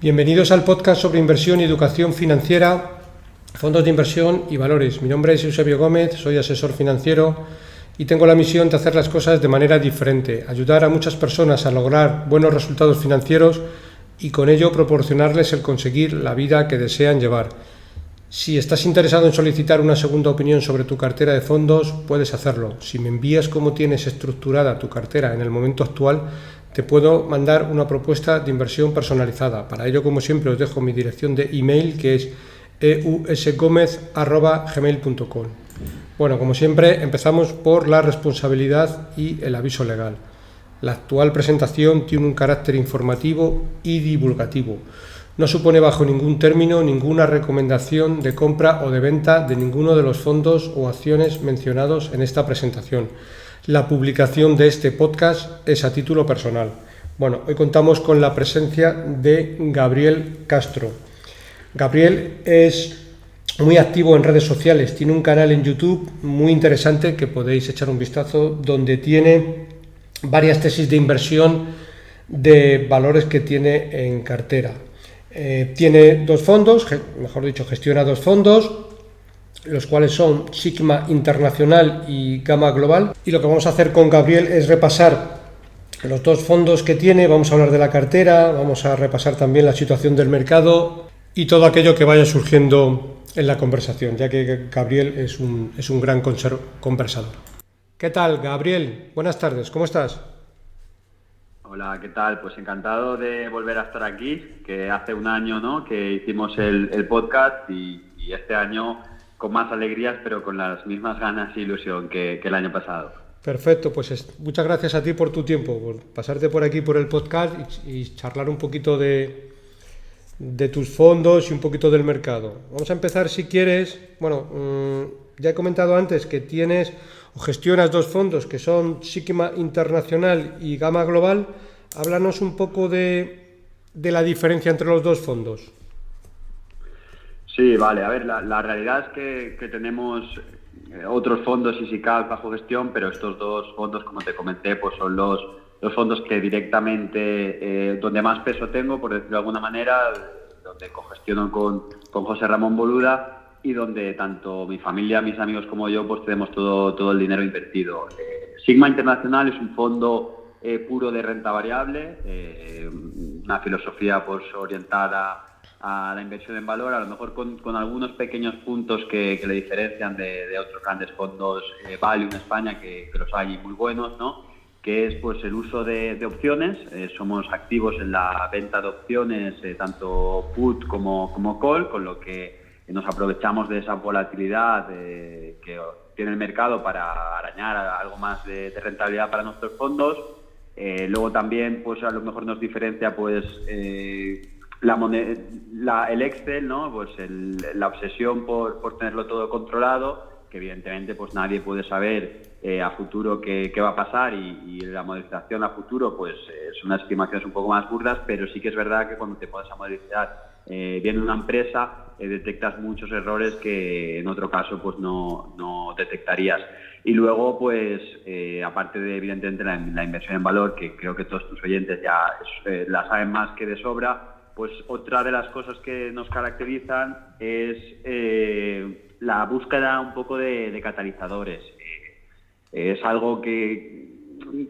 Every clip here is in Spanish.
Bienvenidos al podcast sobre inversión y educación financiera, fondos de inversión y valores. Mi nombre es Eusebio Gómez, soy asesor financiero y tengo la misión de hacer las cosas de manera diferente, ayudar a muchas personas a lograr buenos resultados financieros y con ello proporcionarles el conseguir la vida que desean llevar. Si estás interesado en solicitar una segunda opinión sobre tu cartera de fondos, puedes hacerlo. Si me envías cómo tienes estructurada tu cartera en el momento actual, te puedo mandar una propuesta de inversión personalizada. Para ello, como siempre, os dejo mi dirección de email, que es eusgomez@gmail.com. Bueno, como siempre, empezamos por la responsabilidad y el aviso legal. La actual presentación tiene un carácter informativo y divulgativo. No supone bajo ningún término ninguna recomendación de compra o de venta de ninguno de los fondos o acciones mencionados en esta presentación. La publicación de este podcast es a título personal. Bueno, hoy contamos con la presencia de Gabriel Castro. Gabriel es muy activo en redes sociales, tiene un canal en YouTube muy interesante que podéis echar un vistazo, donde tiene varias tesis de inversión de valores que tiene en cartera. Tiene dos fondos, mejor dicho, gestiona dos fondos, los cuales son Sigma Internacional y Gamma Global. Y lo que vamos a hacer con Gabriel es repasar los dos fondos que tiene, vamos a hablar de la cartera, vamos a repasar también la situación del mercado y todo aquello que vaya surgiendo en la conversación, ya que Gabriel es un gran conversador. ¿Qué tal, Gabriel? Buenas tardes, ¿cómo estás? Hola, ¿qué tal? Pues encantado de volver a estar aquí, que hace un año, ¿no?, que hicimos el podcast y este año con más alegrías, pero con las mismas ganas e ilusión que el año pasado. Perfecto, pues muchas gracias a ti por tu tiempo, por pasarte por aquí por el podcast y charlar un poquito de tus fondos y un poquito del mercado. Vamos a empezar, si quieres. Bueno, ya he comentado antes que tienes o gestionas dos fondos que son Sigma Internacional y Gamma Global. Háblanos un poco de la diferencia entre los dos fondos. Sí, vale. A ver, la realidad es que tenemos otros fondos y SICAV bajo gestión, pero estos dos fondos, como te comenté, pues son los fondos que directamente, donde más peso tengo, por decirlo de alguna manera, donde cogestiono con José Ramón Boluda y donde tanto mi familia, mis amigos como yo, pues tenemos todo el dinero invertido. Sigma Internacional es un fondo puro de renta variable, una filosofía pues orientada a la inversión en valor, a lo mejor con algunos pequeños puntos que le diferencian de otros grandes fondos value en España, que los hay muy buenos, ¿no?, que es pues el uso de opciones. Somos activos en la venta de opciones, tanto put como call, con lo que nos aprovechamos de esa volatilidad que tiene el mercado para arañar algo más de rentabilidad para nuestros fondos. Luego también pues a lo mejor nos diferencia pues el Excel, ¿no?, pues la obsesión por tenerlo todo controlado, que evidentemente pues nadie puede saber a futuro qué va a pasar y la modelización a futuro pues son unas estimaciones un poco más burdas, pero sí que es verdad que cuando te pones a modelizar bien una empresa detectas muchos errores que en otro caso pues no detectarías. Y luego pues aparte de evidentemente la inversión en valor, que creo que todos tus oyentes ya la saben más que de sobra, pues otra de las cosas que nos caracterizan es la búsqueda un poco de catalizadores. Es algo que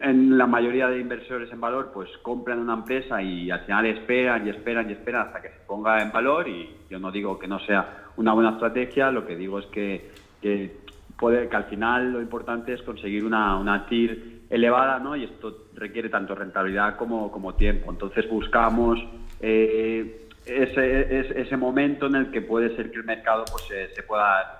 en la mayoría de inversores en valor pues compran una empresa y al final esperan hasta que se ponga en valor, y yo no digo que no sea una buena estrategia, lo que digo es que al final lo importante es conseguir una TIR elevada, ¿no?, y esto requiere tanto rentabilidad como tiempo. Entonces buscamos ese momento en el que puede ser que el mercado pues se pueda dar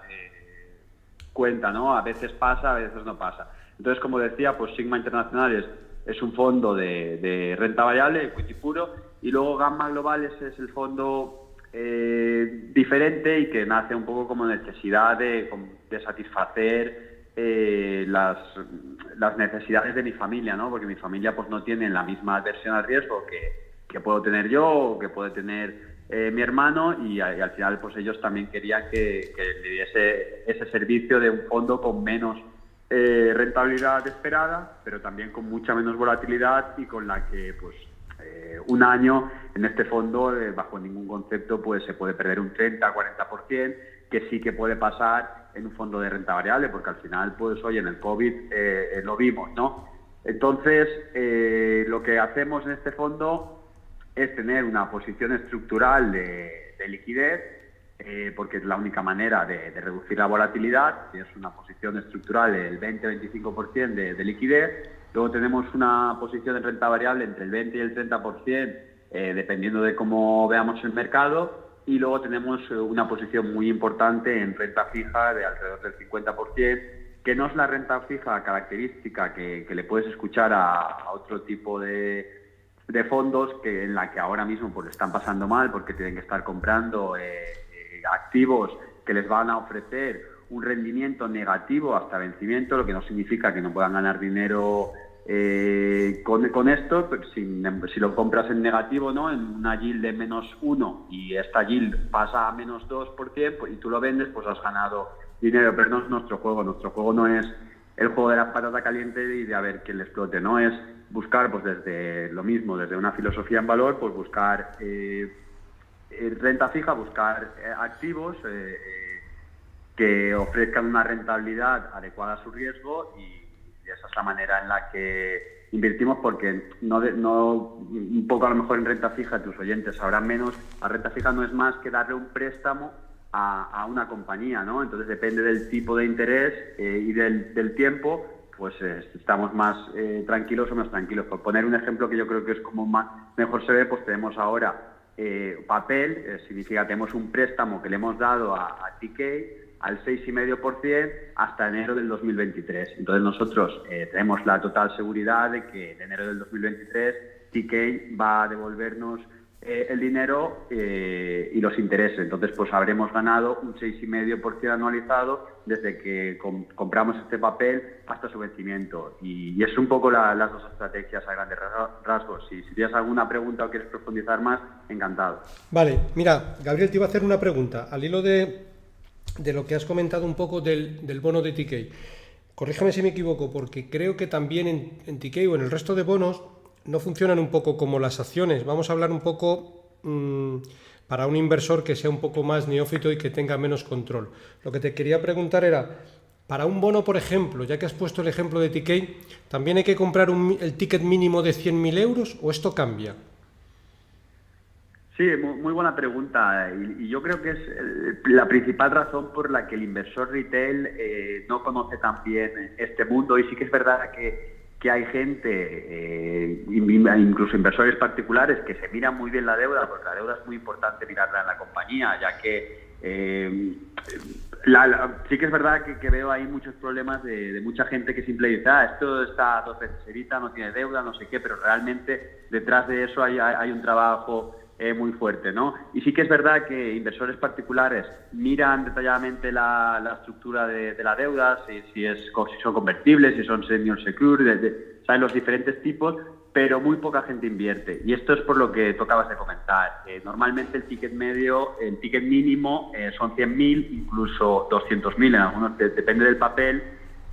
cuenta, ¿no? A veces pasa, a veces no pasa. Entonces, como decía, pues Sigma Internacional es un fondo de renta variable, equity puro, y luego Gamma Global es el fondo diferente y que nace un poco como necesidad de satisfacer las necesidades de mi familia, ¿no? Porque mi familia pues no tiene la misma aversión al riesgo que puedo tener yo o que puede tener mi hermano, y al final pues ellos también querían que le diese ese servicio de un fondo con menos rentabilidad esperada, pero también con mucha menos volatilidad y con la que pues un año, en este fondo, bajo ningún concepto, pues se puede perder un 30-40%, que sí que puede pasar en un fondo de renta variable, porque al final, pues hoy en el COVID lo vimos, ¿no? Entonces, lo que hacemos en este fondo es tener una posición estructural de liquidez, porque es la única manera de reducir la volatilidad, y es una posición estructural del 20-25% de liquidez. Luego tenemos una posición en renta variable entre el 20 y el 30%, dependiendo de cómo veamos el mercado. Y luego tenemos una posición muy importante en renta fija de alrededor del 50%, que no es la renta fija característica que le puedes escuchar a otro tipo de fondos, que en la que ahora mismo pues están pasando mal porque tienen que estar comprando activos que les van a ofrecer un rendimiento negativo hasta vencimiento, lo que no significa que no puedan ganar dinero con esto. Pero si lo compras en negativo, ¿no?, en una yield de -1 y esta yield pasa a -2%, y tú lo vendes, pues has ganado dinero. Pero no es nuestro juego. Nuestro juego no es el juego de la patata caliente y de a ver quién le explote, ¿no? Es buscar, pues desde lo mismo, desde una filosofía en valor, pues buscar renta fija, buscar activos que ofrezcan una rentabilidad adecuada a su riesgo, y esa es la manera en la que invertimos, porque no un poco a lo mejor en renta fija tus oyentes sabrán menos. La renta fija no es más que darle un préstamo a una compañía, ¿no? Entonces depende del tipo de interés y del tiempo, pues estamos más tranquilos o menos tranquilos. Por poner un ejemplo que yo creo que es como mejor se ve, pues tenemos ahora papel, significa que tenemos un préstamo que le hemos dado a TK al 6,5% hasta enero del 2023. Entonces nosotros tenemos la total seguridad de que en enero del 2023 TK va a devolvernos el dinero y los intereses. Entonces pues habremos ganado un 6,5% anualizado desde que compramos este papel hasta su vencimiento. Y es un poco las dos estrategias a grandes rasgos. Si tienes alguna pregunta o quieres profundizar más, encantado. Vale, mira, Gabriel, te iba a hacer una pregunta al hilo de lo que has comentado un poco del bono de TK. Corrígeme si me equivoco, porque creo que también en TK o en el resto de bonos no funcionan un poco como las acciones. Vamos a hablar un poco para un inversor que sea un poco más neófito y que tenga menos control. Lo que te quería preguntar era, para un bono, por ejemplo, ya que has puesto el ejemplo de TK, ¿también hay que comprar el ticket mínimo de 100.000 euros o esto cambia? Sí, muy buena pregunta, y yo creo que es la principal razón por la que el inversor retail no conoce tan bien este mundo. Y sí que es verdad que hay gente, incluso inversores particulares, que se miran muy bien la deuda, porque la deuda es muy importante mirarla en la compañía, ya que sí que es verdad que veo ahí muchos problemas de mucha gente que simplemente dice, esto está 2 veces evita, no tiene deuda, no sé qué, pero realmente detrás de eso hay un trabajo muy fuerte, ¿no? Y sí que es verdad que inversores particulares miran detalladamente la estructura de la deuda, si son convertibles, si son senior secured, saben los diferentes tipos, pero muy poca gente invierte. Y esto es por lo que tú acabas de comentar. Normalmente el ticket mínimo son 100.000, incluso 200.000 en algunos, depende del papel.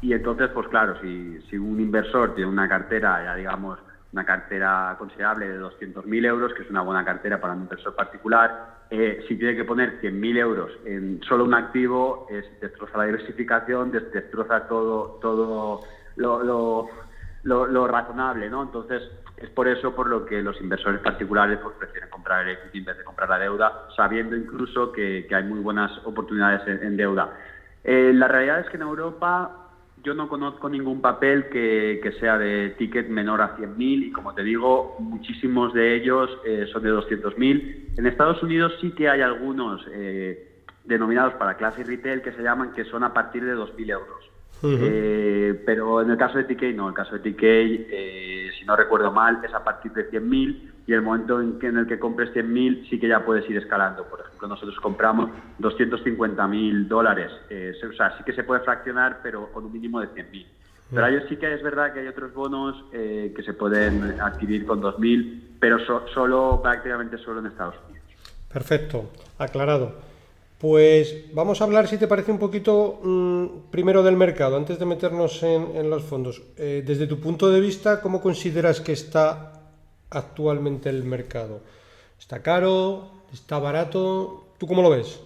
Y entonces, pues claro, si un inversor tiene una cartera, ya digamos, una cartera considerable de 200.000 euros, que es una buena cartera para un inversor particular, si tiene que poner 100.000 euros en solo un activo, destroza la diversificación, destroza todo lo razonable, ¿no? Entonces, es por eso por lo que los inversores particulares pues prefieren comprar el equity en vez de comprar la deuda, sabiendo incluso que hay muy buenas oportunidades en deuda. La realidad es que en Europa yo no conozco ningún papel que sea de ticket menor a 100.000, y como te digo, muchísimos de ellos son de 200.000. En Estados Unidos sí que hay algunos denominados para clase retail que se llaman, que son a partir de 2.000 euros. Pero en el caso de TK no, el caso de TK, si no recuerdo mal, es a partir de 100.000, y el momento en el que compres 100.000 sí que ya puedes ir escalando. Por ejemplo, nosotros compramos $250.000, o sea, sí que se puede fraccionar, pero con un mínimo de 100.000. Pero ahí sí que es verdad que hay otros bonos que se pueden adquirir con 2.000, pero prácticamente solo en Estados Unidos. Perfecto, aclarado. Pues vamos a hablar, si te parece, un poquito primero del mercado, antes de meternos en los fondos. Desde tu punto de vista, ¿cómo consideras que está actualmente el mercado? ¿Está caro? ¿Está barato? ¿Tú cómo lo ves?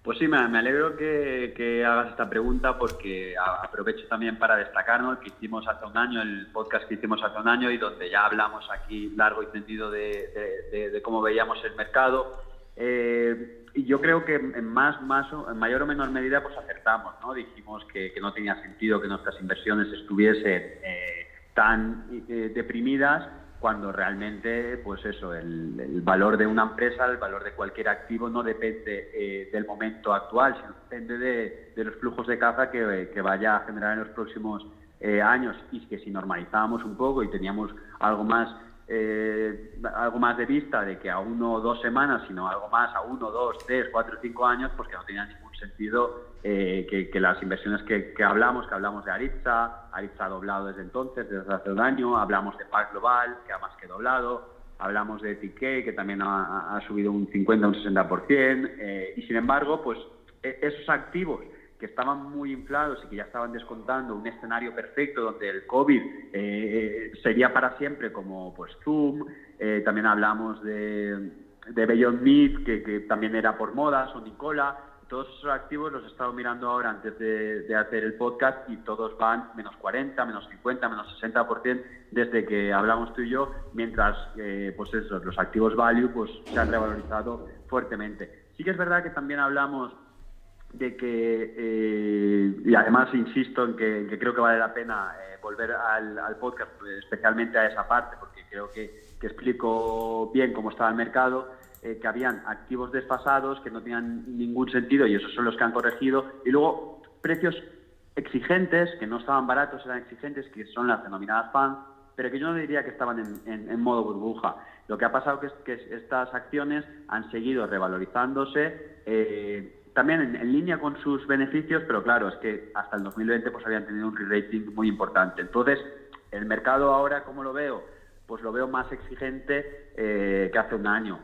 Pues sí, me alegro que hagas esta pregunta porque aprovecho también para destacar, ¿no?, que hicimos hace un año, el podcast que hicimos hace un año y donde ya hablamos aquí largo y tendido de cómo veíamos el mercado. Y yo creo que en mayor o menor medida pues acertamos, ¿no? Dijimos que no tenía sentido que nuestras inversiones estuviesen tan deprimidas, cuando realmente, pues eso, el valor de una empresa, el valor de cualquier activo no depende del momento actual, sino depende de los flujos de caja que vaya a generar en los próximos años. Y que si normalizábamos un poco y teníamos algo más de vista de que a 1 o 2 semanas, sino algo más a 1, 2, 3, 4, 5 años, pues que no tenía ningún sentido que las inversiones que hablamos de Aritza ha doblado desde entonces, desde hace un año, hablamos de Park Global, que ha más que doblado, hablamos de TK, que también ha subido un 50 o un 60%, y sin embargo, pues esos activos que estaban muy inflados y que ya estaban descontando un escenario perfecto donde el COVID sería para siempre, como pues Zoom, también hablamos de Beyond Meat, que también era por moda, Sonicola. Todos esos activos los he estado mirando ahora antes de hacer el podcast y todos van menos 40, menos 50, menos 60% desde que hablamos tú y yo, mientras pues eso, los activos value pues se han revalorizado fuertemente. Sí que es verdad que también hablamos de que, y además insisto en que creo que vale la pena volver al podcast, especialmente a esa parte, porque creo que explico bien cómo estaba el mercado, que habían activos desfasados que no tenían ningún sentido y esos son los que han corregido, y luego precios exigentes, que no estaban baratos, eran exigentes, que son las denominadas FANG, pero que yo no diría que estaban en modo burbuja. Lo que ha pasado es que estas acciones han seguido revalorizándose, también en línea con sus beneficios, pero claro, es que hasta el 2020 pues habían tenido un re-rating muy importante. Entonces, el mercado ahora, ¿cómo lo veo? Pues lo veo más exigente que hace un año,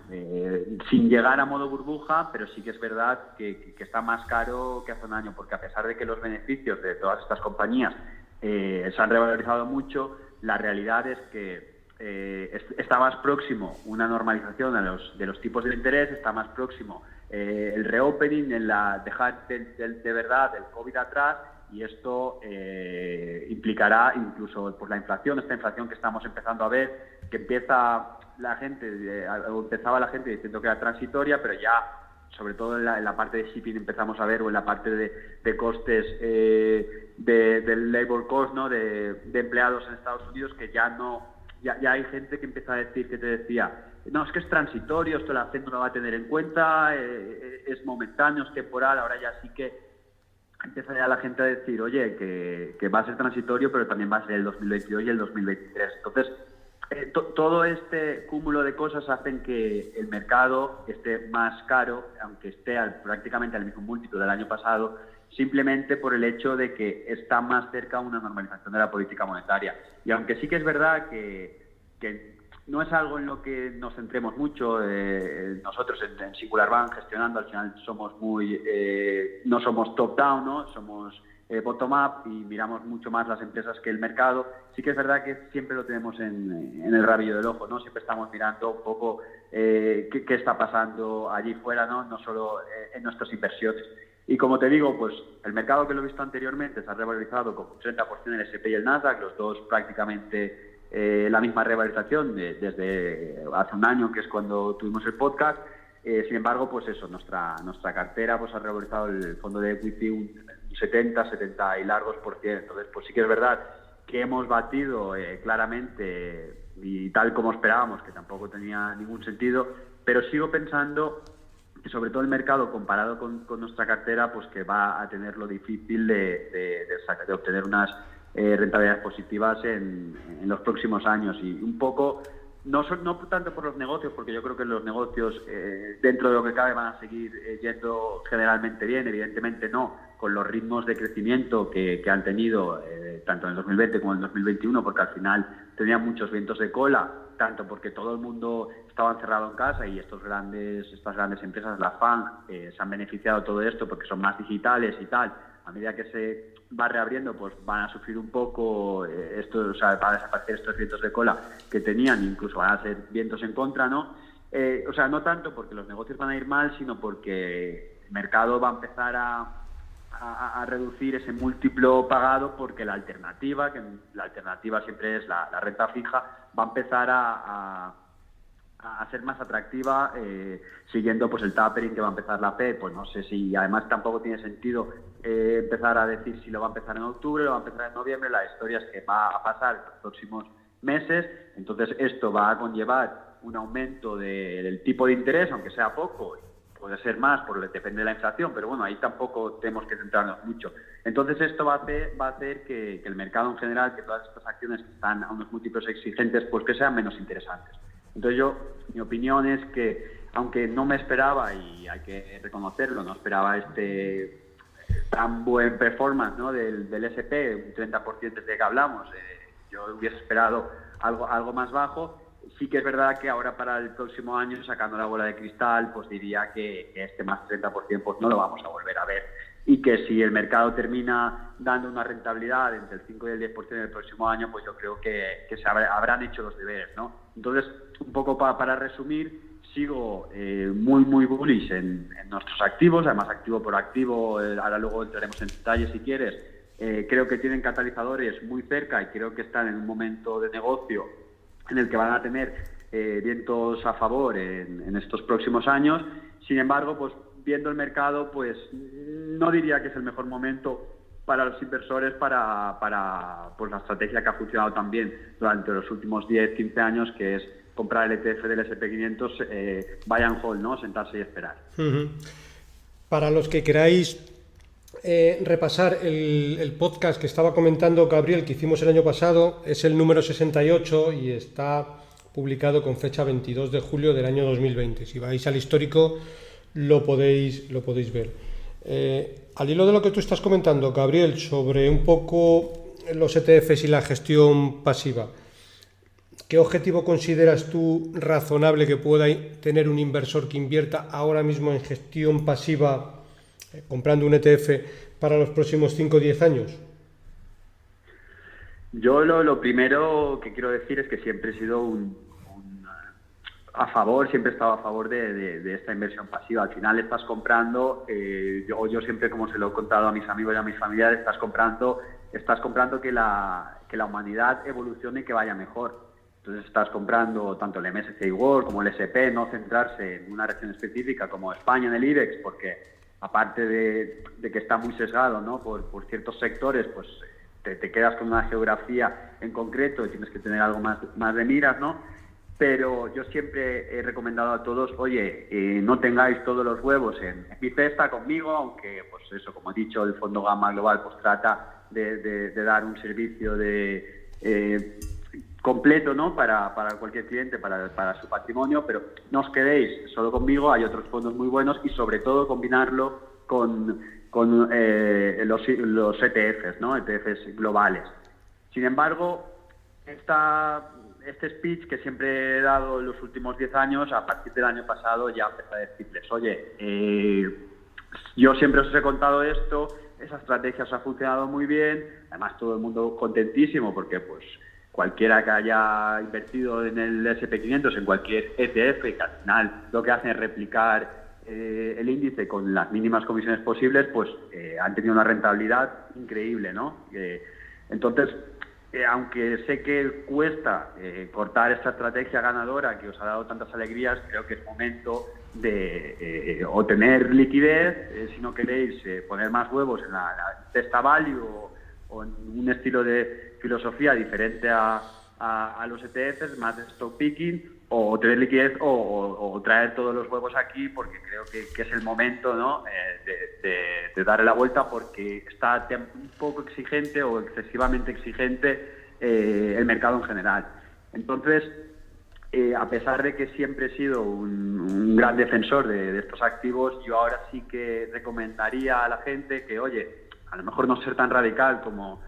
sin llegar a modo burbuja, pero sí que es verdad que está más caro que hace un año, porque a pesar de que los beneficios de todas estas compañías se han revalorizado mucho, la realidad es que está más próximo una normalización de los tipos de interés, está más próximo el reopening, en dejar de verdad el COVID atrás, y esto implicará incluso pues, esta inflación que estamos empezando a ver, que empezaba la gente diciendo que era transitoria, pero ya, sobre todo en la parte de shipping empezamos a ver, o en la parte de costes del labor cost, ¿no?, de empleados en Estados Unidos, que ya hay gente que empieza a decir, que te decía, no, es que es transitorio, esto la gente no lo va a tener en cuenta, es momentáneo, es temporal. Ahora ya sí que empieza ya la gente a decir, oye, que va a ser transitorio, pero también va a ser el 2022 y el 2023. Entonces, todo este cúmulo de cosas hacen que el mercado esté más caro, aunque esté prácticamente al mismo múltiplo del año pasado, simplemente por el hecho de que está más cerca una normalización de la política monetaria. Y aunque sí que es verdad que no es algo en lo que nos centremos mucho, nosotros en Singular Bank gestionando, al final somos no somos top-down, ¿no? Somos bottom-up y miramos mucho más las empresas que el mercado. Sí que es verdad que siempre lo tenemos en el rabillo del ojo, ¿no? Siempre estamos mirando un poco qué está pasando allí fuera, no solo en nuestras inversiones. Y como te digo, pues el mercado, que lo he visto anteriormente, se ha revalorizado con un 30% en el S&P y el Nasdaq, los dos prácticamente la misma revalorización desde hace un año, que es cuando tuvimos el podcast. Sin embargo, pues eso, nuestra cartera pues ha revalorizado el fondo de equity un 70 y largos por ciento. Entonces, pues sí que es verdad que hemos batido claramente, y tal como esperábamos, que tampoco tenía ningún sentido, pero sigo pensando que sobre todo el mercado, comparado con nuestra cartera, pues que va a tener lo difícil de obtener unas rentabilidades positivas en los próximos años. Y un poco, no tanto por los negocios, porque yo creo que los negocios dentro de lo que cabe van a seguir yendo generalmente bien, evidentemente no con los ritmos de crecimiento que han tenido tanto en el 2020 como en el 2021, porque al final tenían muchos vientos de cola, tanto porque todo el mundo estaba encerrado en casa y estas grandes empresas, las FANG, se han beneficiado de todo esto porque son más digitales y tal, a medida que se va reabriendo, pues van a sufrir un poco esto, o sea, van a desaparecer estos vientos de cola que tenían, incluso van a ser vientos en contra, ¿no? O sea, no tanto porque los negocios van a ir mal, sino porque el mercado va a empezar a reducir ese múltiplo pagado, porque la alternativa siempre es la renta fija, va a empezar a ser más atractiva, siguiendo pues el tapering que va a empezar la FED. Pues no sé si, además tampoco tiene sentido empezar a decir si lo va a empezar en octubre, lo va a empezar en noviembre. La historia es que va a pasar en los próximos meses, entonces esto va a conllevar un aumento del tipo de interés, aunque sea poco, puede ser más, depende de la inflación, pero bueno, ahí tampoco tenemos que centrarnos mucho. Entonces esto va a hacer que el mercado en general, que todas estas acciones que están a unos múltiplos exigentes, pues que sean menos interesantes. Entonces mi opinión es que, aunque no me esperaba, y hay que reconocerlo, no esperaba tan buen performance, ¿no?, del S&P, un 30% desde que hablamos, yo hubiese esperado algo más bajo. Sí que es verdad que ahora para el próximo año, sacando la bola de cristal, pues diría que este más 30% pues no lo vamos a volver a ver, y que si el mercado termina dando una rentabilidad entre el 5 y el 10% en el próximo año, pues yo creo que se habrán hecho los deberes, ¿no? Entonces, un poco para resumir, sigo muy bullish en nuestros activos, además activo por activo, ahora luego entraremos en detalle si quieres. Creo que tienen catalizadores muy cerca y creo que están en un momento de negocio en el que van a tener vientos a favor en estos próximos años. Sin embargo, pues viendo el mercado, pues no diría que es el mejor momento para los inversores para pues la estrategia que ha funcionado tan bien durante los últimos 10-15 años, que es comprar el ETF del S&P 500, buy and hold, ¿no?, sentarse y esperar. Uh-huh. Para los que queráis repasar el podcast que estaba comentando Gabriel, que hicimos el año pasado, es el número 68 y está publicado con fecha 22 de julio del año 2020. Si vais al histórico lo podéis ver. Al hilo de lo que tú estás comentando, Gabriel, sobre un poco los ETFs y la gestión pasiva, ¿qué objetivo consideras tú razonable que pueda tener un inversor que invierta ahora mismo en gestión pasiva, comprando un ETF para los próximos 5 o 10 años? Yo lo primero que quiero decir es que siempre he sido siempre he estado a favor de esta inversión pasiva. Al final estás comprando, yo siempre, como se lo he contado a mis amigos y a mis familiares, estás comprando que la humanidad evolucione y que vaya mejor. Entonces estás comprando tanto el MSCI World como el S&P, no centrarse en una región específica como España en el IBEX, porque aparte de que está muy sesgado, ¿no?, por ciertos sectores, pues te quedas con una geografía en concreto y tienes que tener algo más de miras, ¿no? Pero yo siempre he recomendado a todos, oye, no tengáis todos los huevos en mi cesta conmigo, aunque, pues eso, como he dicho, el Fondo Gamma Global pues trata de dar un servicio completo, ¿no?, para cualquier cliente, para su patrimonio, pero no os quedéis solo conmigo, hay otros fondos muy buenos, y sobre todo combinarlo con los ETFs, ¿no?, ETFs globales. Sin embargo, este speech que siempre he dado en los últimos 10 años, a partir del año pasado ya empecé a decirles, oye, yo siempre os he contado esto, esa estrategia os ha funcionado muy bien, además todo el mundo contentísimo porque pues cualquiera que haya invertido en el S&P 500, en cualquier ETF, que al final lo que hacen es replicar el índice con las mínimas comisiones posibles, pues han tenido una rentabilidad increíble, ¿no? Entonces, aunque sé que cuesta cortar esta estrategia ganadora que os ha dado tantas alegrías, creo que es momento de o tener liquidez, si no queréis poner más huevos en la cesta value o en un estilo de filosofía diferente a los ETFs, más de stock picking, o tener liquidez o traer todos los huevos aquí, porque creo que es el momento, ¿no?, de darle la vuelta, porque está un poco exigente o excesivamente exigente el mercado en general. Entonces, a pesar de que siempre he sido un gran defensor de estos activos, yo ahora sí que recomendaría a la gente que, oye, a lo mejor no ser tan radical como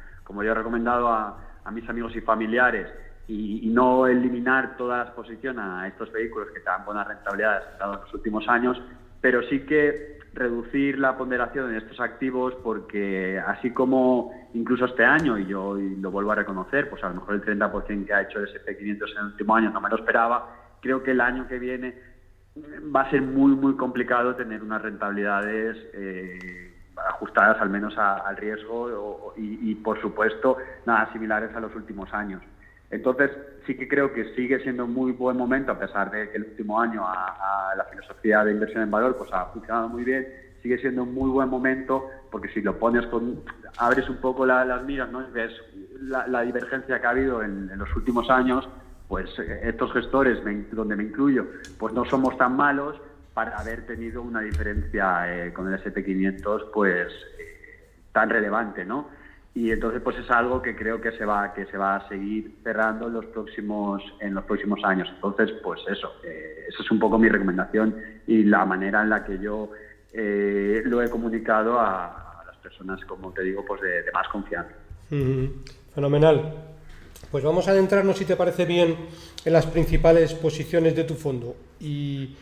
yo he recomendado a mis amigos y familiares, y no eliminar toda la exposición a estos vehículos que te dan buenas rentabilidades en los últimos años, pero sí que reducir la ponderación en estos activos, porque así como incluso este año, y yo lo vuelvo a reconocer, pues a lo mejor el 30% que ha hecho el S&P 500 en el último año no me lo esperaba, creo que el año que viene va a ser muy, muy complicado tener unas rentabilidades ajustadas al menos al riesgo y, por supuesto, nada similares a los últimos años. Entonces, sí que creo que sigue siendo un muy buen momento, a pesar de que el último año a la filosofía de inversión en valor pues ha funcionado muy bien. Sigue siendo un muy buen momento, porque si lo pones abres un poco las miras, ¿no? Y ves la divergencia que ha habido en los últimos años, pues estos gestores, donde me incluyo, pues no somos tan malos para haber tenido una diferencia con el S&P 500 pues tan relevante, ¿no? Y entonces pues es algo que creo que se va a seguir cerrando en los próximos años. Entonces pues eso es un poco mi recomendación y la manera en la que yo lo he comunicado a las personas, como te digo, pues de más confianza. Fenomenal. Pues vamos a adentrarnos, si te parece bien, en las principales posiciones de tu fondo. Y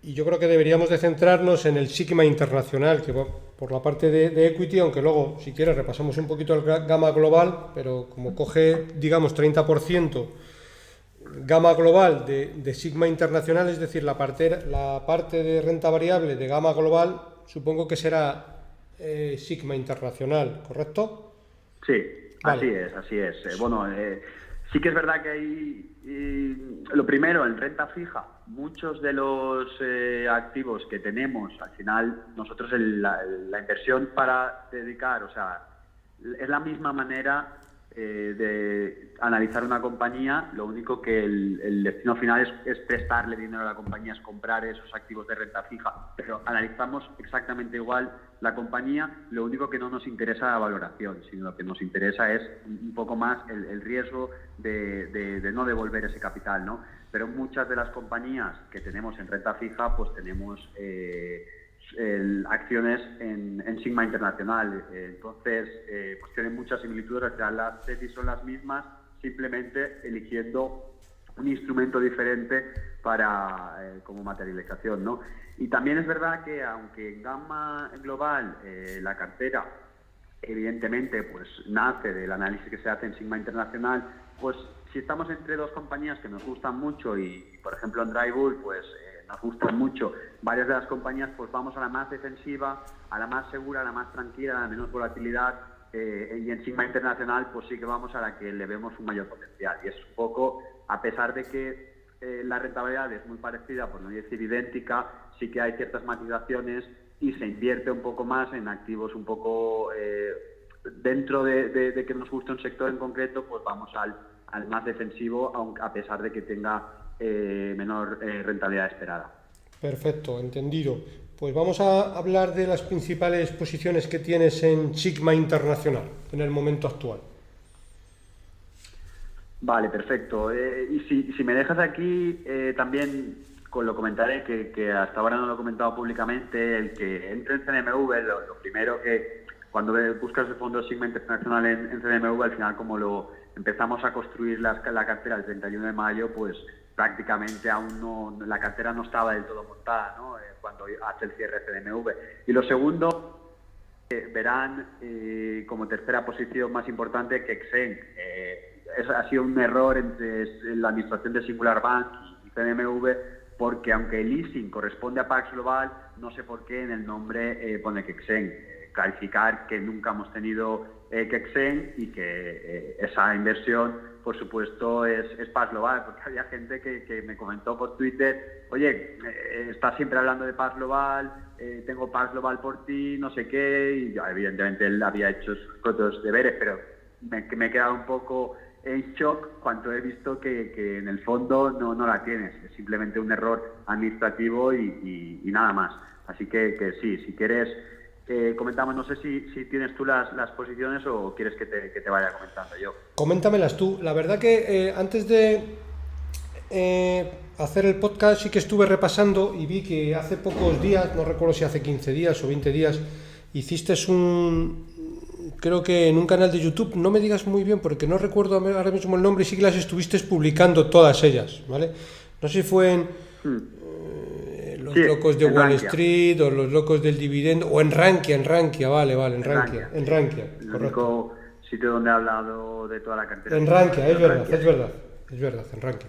yo creo que deberíamos de centrarnos en el Sigma Internacional, que va por la parte de equity, aunque luego, si quieres, repasamos un poquito el Gamma Global, pero como coge, digamos, 30% Gamma Global de Sigma Internacional, es decir, la parte de renta variable de Gamma Global, supongo que será Sigma Internacional, ¿correcto? Sí, vale. Así es. Sí que es verdad que hay, lo primero, en renta fija, muchos de los activos que tenemos, al final, nosotros la inversión para dedicar, o sea, es la misma manera de analizar una compañía, lo único que el destino final es prestarle dinero a la compañía, es comprar esos activos de renta fija, pero analizamos exactamente igual la compañía, lo único que no nos interesa la valoración, sino lo que nos interesa es un poco más el riesgo de no devolver ese capital, ¿no? Pero muchas de las compañías que tenemos en renta fija, pues tenemos acciones en Sigma Internacional, entonces pues tienen muchas similitudes, al final las tesis son las mismas, simplemente eligiendo un instrumento diferente para como materialización, ¿no? Y también es verdad que aunque en Gamma Global la cartera evidentemente pues nace del análisis que se hace en Sigma Internacional, pues si estamos entre dos compañías que nos gustan mucho y por ejemplo en Dry Bull pues nos gustan mucho varias de las compañías, pues vamos a la más defensiva, a la más segura, a la más tranquila, a la menos volatilidad, y en Sigma Internacional pues sí que vamos a la que le vemos un mayor potencial. Y es un poco, a pesar de que la rentabilidad es muy parecida, por no decir idéntica, sí que hay ciertas matizaciones y se invierte un poco más en activos un poco dentro de que nos guste un sector en concreto, pues vamos al más defensivo, aunque a pesar de que tenga menor rentabilidad esperada. Perfecto, entendido. Pues vamos a hablar de las principales posiciones que tienes en Sigma Internacional en el momento actual. Vale, perfecto. Y si me dejas aquí, también lo comentaré, que hasta ahora no lo he comentado públicamente, el que entre en CNMV, lo primero que cuando buscas el fondo Sigma Internacional en CNMV, al final como lo empezamos a construir la cartera el 31 de mayo, pues prácticamente aún no, la cartera no estaba del todo montada, ¿no? Cuando hace el cierre CNMV. Y lo segundo, verán como tercera posición más importante que Xen. Ha sido un error entre la administración de Singular Bank y CNMV, porque aunque el leasing corresponde a Pax Global, no sé por qué en el nombre pone Xen. Clarificar que nunca hemos tenido Xen y que esa inversión, por supuesto, es Pax Global, porque había gente que me comentó por Twitter, oye, estás siempre hablando de Pax Global, tengo Pax Global por ti, no sé qué, y yo, evidentemente él había hecho sus propios deberes, pero me he quedado un poco en shock cuando he visto que en el fondo no la tienes, es simplemente un error administrativo y nada más. Así que sí, si quieres comentamos, no sé si tienes tú las posiciones o quieres que te vaya comentando yo. Coméntamelas tú. La verdad que antes de hacer el podcast sí que estuve repasando y vi que hace pocos días, no recuerdo si hace 15 días o 20 días, hiciste creo que en un canal de YouTube, no me digas muy bien porque no recuerdo ahora mismo el nombre, y sí que las estuviste publicando todas ellas, ¿vale? No sé si fue Los Sí, locos de en Wall Rankia. Street o los locos del dividendo, o en Rankia, vale, en Rankia, El correcto. único sitio donde he hablado de toda la cartera En que tengo ha Rankia, sido en Rankia. es verdad, en Rankia.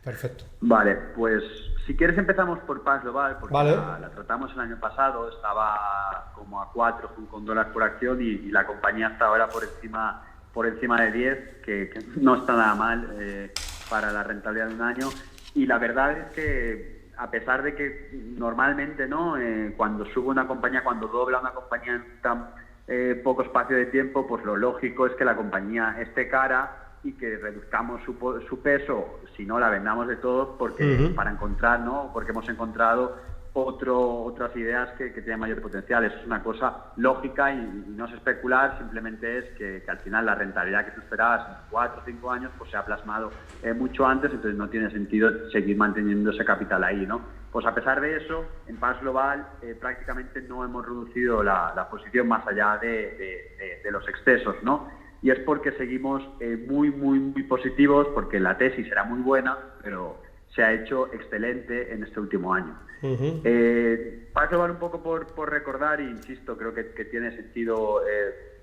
Perfecto. Vale, pues si quieres empezamos por Paz Global, porque Vale. la tratamos el año pasado, estaba como a 4 con dólares por acción y la compañía está ahora por encima de 10, que no está nada mal para la rentabilidad de un año. Y la verdad es que a pesar de que normalmente no cuando sube una compañía, cuando dobla una compañía en tan poco espacio de tiempo, pues lo lógico es que la compañía esté cara y que reduzcamos su peso, si no la vendamos de todo, porque para encontrar, ¿no? Porque hemos encontrado otras ideas que tienen mayor potencial. Eso es una cosa lógica y no es especular, simplemente es que al final la rentabilidad que tú esperabas en 4 o 5 años pues se ha plasmado mucho antes, entonces no tiene sentido seguir manteniendo ese capital ahí, ¿no? Pues a pesar de eso, en Paz Global prácticamente no hemos reducido la posición más allá de los excesos, ¿no? Y es porque seguimos muy positivos, porque la tesis era muy buena, pero se ha hecho excelente en este último año. Para acabar un poco por recordar, e insisto, creo que tiene sentido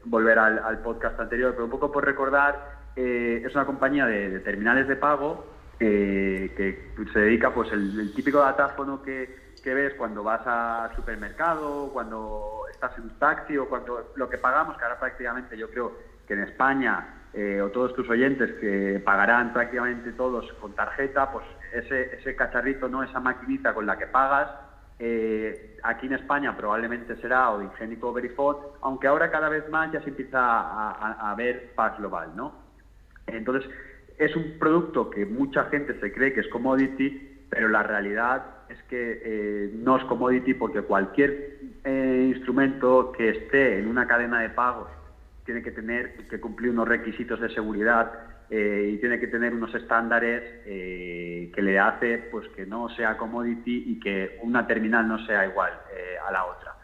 volver al podcast anterior, pero un poco por recordar, es una compañía de terminales de pago que se dedica, pues el típico datáfono que ves cuando vas al supermercado, cuando estás en un taxi o cuando lo que pagamos, que ahora prácticamente yo creo que en España o todos tus oyentes que pagarán prácticamente todos con tarjeta, pues ese cacharrito, no, esa maquinita con la que pagas, aquí en España probablemente será o de Ingenico o Verifone, aunque ahora cada vez más ya se empieza a ver Paz Global, ¿no? Entonces, es un producto que mucha gente se cree que es commodity, pero la realidad es que no es commodity porque cualquier instrumento que esté en una cadena de pagos tiene que cumplir unos requisitos de seguridad y tiene que tener unos estándares que le hace pues que no sea commodity y que una terminal no sea igual a la otra.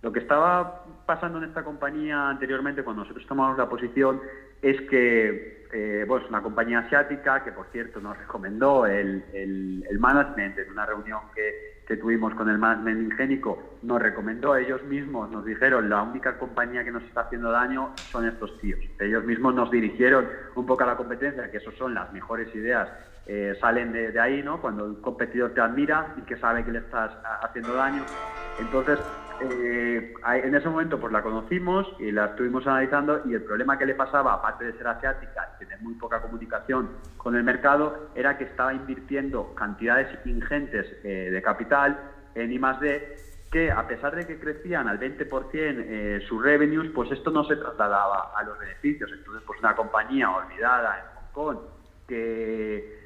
Lo que estaba pasando en esta compañía anteriormente, cuando nosotros tomamos la posición, es que es una compañía asiática que, por cierto, nos recomendó el management en una reunión que tuvimos con el management Ingenico, nos recomendó, ellos mismos nos dijeron, la única compañía que nos está haciendo daño son estos tíos. Ellos mismos nos dirigieron un poco a la competencia, que eso son las mejores ideas, salen de ahí, ¿no? Cuando un competidor te admira y que sabe que le estás haciendo daño. Entonces, en ese momento pues la conocimos y la estuvimos analizando, y el problema que le pasaba, aparte de ser asiática y tener muy poca comunicación con el mercado, era que estaba invirtiendo cantidades ingentes de capital en I+D, que a pesar de que crecían al 20% sus revenues, pues esto no se trasladaba a los beneficios. Entonces, pues una compañía olvidada en Hong Kong que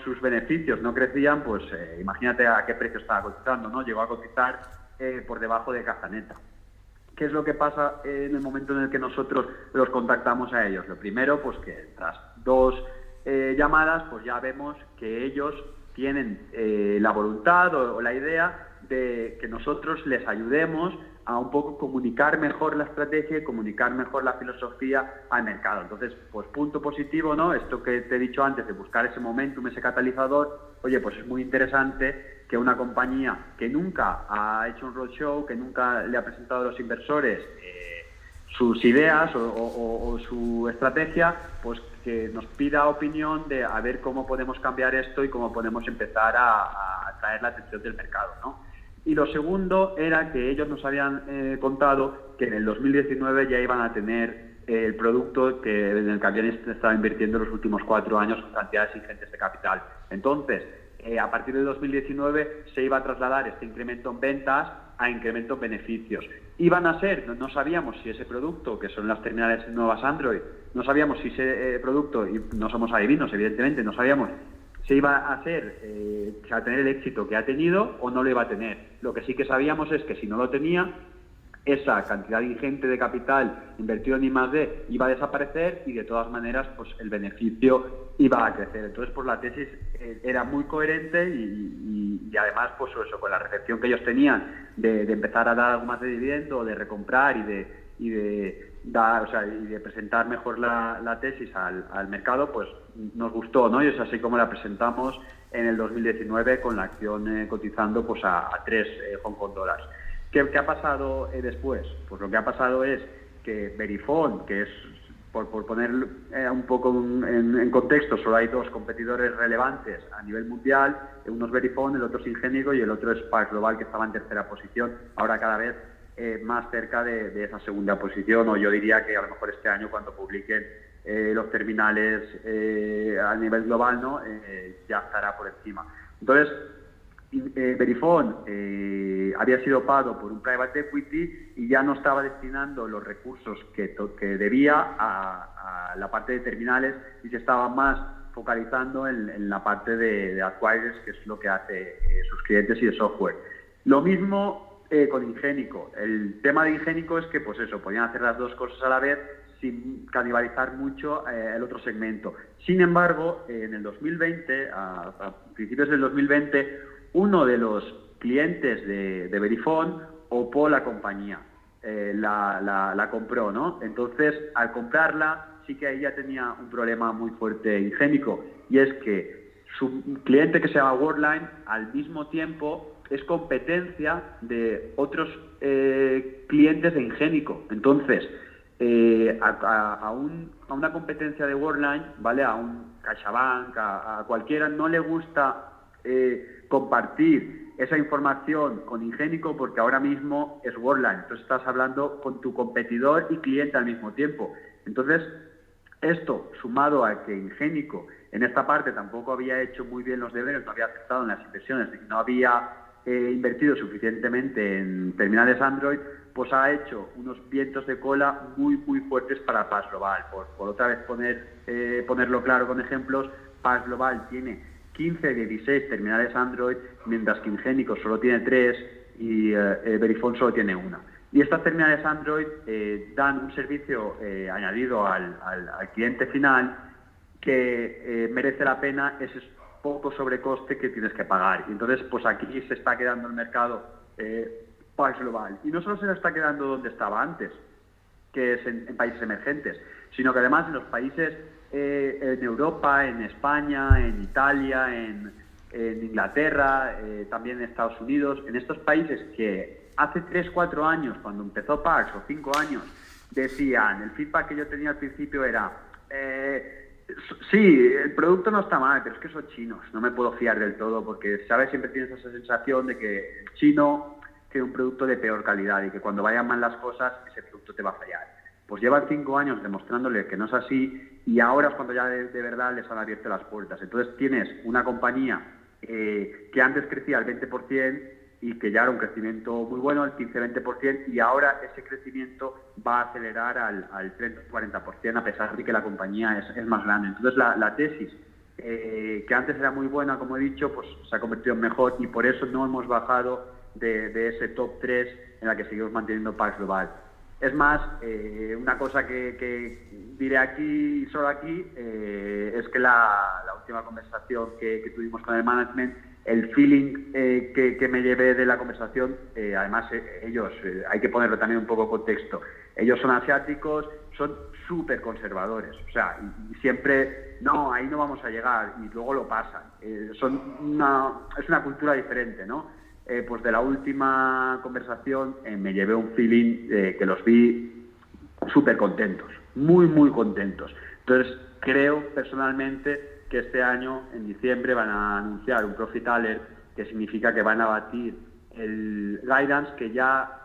sus beneficios no crecían, pues imagínate a qué precio estaba cotizando, ¿no? Llegó a cotizar por debajo de caja neta. ¿Qué es lo que pasa en el momento en el que nosotros los contactamos a ellos? Lo primero, pues que tras 2 llamadas, pues ya vemos que ellos tienen la voluntad o la idea de que nosotros les ayudemos a un poco comunicar mejor la estrategia y comunicar mejor la filosofía al mercado. Entonces, pues punto positivo, ¿no? Esto que te he dicho antes de buscar ese momentum, ese catalizador, oye, pues es muy interesante que una compañía que nunca ha hecho un roadshow, que nunca le ha presentado a los inversores sus ideas o su estrategia, pues que nos pida opinión de a ver cómo podemos cambiar esto y cómo podemos empezar a atraer la atención del mercado, ¿no? Y lo segundo era que ellos nos habían contado que en el 2019 ya iban a tener el producto en el que habían estado invirtiendo los últimos 4 años con cantidades ingentes de capital. Entonces, a partir del 2019 se iba a trasladar este incremento en ventas a incremento en beneficios. Iban a ser, no sabíamos si ese producto, que son las terminales nuevas Android, no sabíamos si ese producto, y no somos adivinos, evidentemente, no sabíamos se iba a hacer, a tener el éxito que ha tenido o no lo iba a tener. Lo que sí que sabíamos es que si no lo tenía, esa cantidad ingente de capital invertido en I+D iba a desaparecer y de todas maneras pues el beneficio iba a crecer. Entonces pues la tesis era muy coherente y además pues eso, con la recepción que ellos tenían de empezar a dar algo más de dividendo, de recomprar y de presentar mejor la tesis al mercado, pues nos gustó, ¿no? Y es así como la presentamos en el 2019 con la acción cotizando pues a 3 Hong Kong dólares. ¿Qué ha pasado después? Pues lo que ha pasado es que Verifone, que es, por poner un poco en contexto, solo hay 2 competidores relevantes a nivel mundial, uno es Verifone, el otro es Ingenico y el otro es Pax Global, que estaba en tercera posición, ahora cada vez más cerca de esa segunda posición, o yo diría que a lo mejor este año cuando publiquen los terminales a nivel global, ¿no? Ya estará por encima. Entonces, Verifone había sido pagado por un private equity y ya no estaba destinando los recursos que debía a la parte de terminales y se estaba más focalizando en la parte de acquirers, que es lo que hace sus clientes y de software. Lo mismo con Ingenico. El tema de Ingenico es que, pues eso, podían hacer las 2 cosas a la vez sin canibalizar mucho el otro segmento. Sin embargo, en el 2020, a principios del 2020, uno de los clientes de Verifone opó la compañía, la compró, ¿no? Entonces, al comprarla, sí que ahí ya tenía un problema muy fuerte Ingenico, y es que su cliente, que se llama Worldline, al mismo tiempo es competencia de otros clientes de Ingenico. Entonces, a una competencia de Worldline, ¿vale? A un CaixaBank, a cualquiera, no le gusta compartir esa información con Ingenico porque ahora mismo es Worldline. Entonces estás hablando con tu competidor y cliente al mismo tiempo. Entonces, esto sumado a que Ingenico en esta parte tampoco había hecho muy bien los deberes, no había aceptado en las inversiones, no había invertido suficientemente en terminales Android, pues ha hecho unos vientos de cola muy fuertes para Pax Global. Por otra vez ponerlo claro con ejemplos, Pax Global tiene 15 de 16 terminales Android, mientras que Ingenico solo tiene 3 y Verifone solo tiene 1. Y estas terminales Android dan un servicio añadido al cliente final que merece la pena ese poco sobrecoste que tienes que pagar. Y entonces, pues aquí se está quedando el mercado Pax Global. Y no solo se está quedando donde estaba antes, que es en países emergentes, sino que además en los países en Europa, en España, en Italia, en Inglaterra, también en Estados Unidos, en estos países que hace 3-4 años, cuando empezó Pax, o 5 años, decían, el feedback que yo tenía al principio era, sí, el producto no está mal, pero es que son chinos, no me puedo fiar del todo, porque, ¿sabes? Siempre tienes esa sensación de que el chino tiene un producto de peor calidad y que cuando vayan mal las cosas, ese producto te va a fallar. Pues llevan 5 años demostrándole que no es así y ahora es cuando ya de verdad les han abierto las puertas. Entonces tienes una compañía que antes crecía al 20% y que ya era un crecimiento muy bueno, el 15-20%, y ahora ese crecimiento va a acelerar al 30-40%, a pesar de que la compañía es más grande. Entonces la tesis, que antes era muy buena, como he dicho, pues se ha convertido en mejor y por eso no hemos bajado de ese top 3 en la que seguimos manteniendo Pax Global. Es más, una cosa que diré aquí, solo aquí, es que la última conversación que tuvimos con el management, el feeling que me llevé de la conversación, además ellos, hay que ponerlo también un poco en contexto, ellos son asiáticos, son súper conservadores, o sea, y siempre, no, ahí no vamos a llegar, y luego lo pasan. Es una cultura diferente, ¿no? Pues de la última conversación me llevé un feeling que los vi súper contentos, muy contentos. Entonces creo personalmente que este año, en diciembre, van a anunciar un profit alert, que significa que van a batir el guidance que ya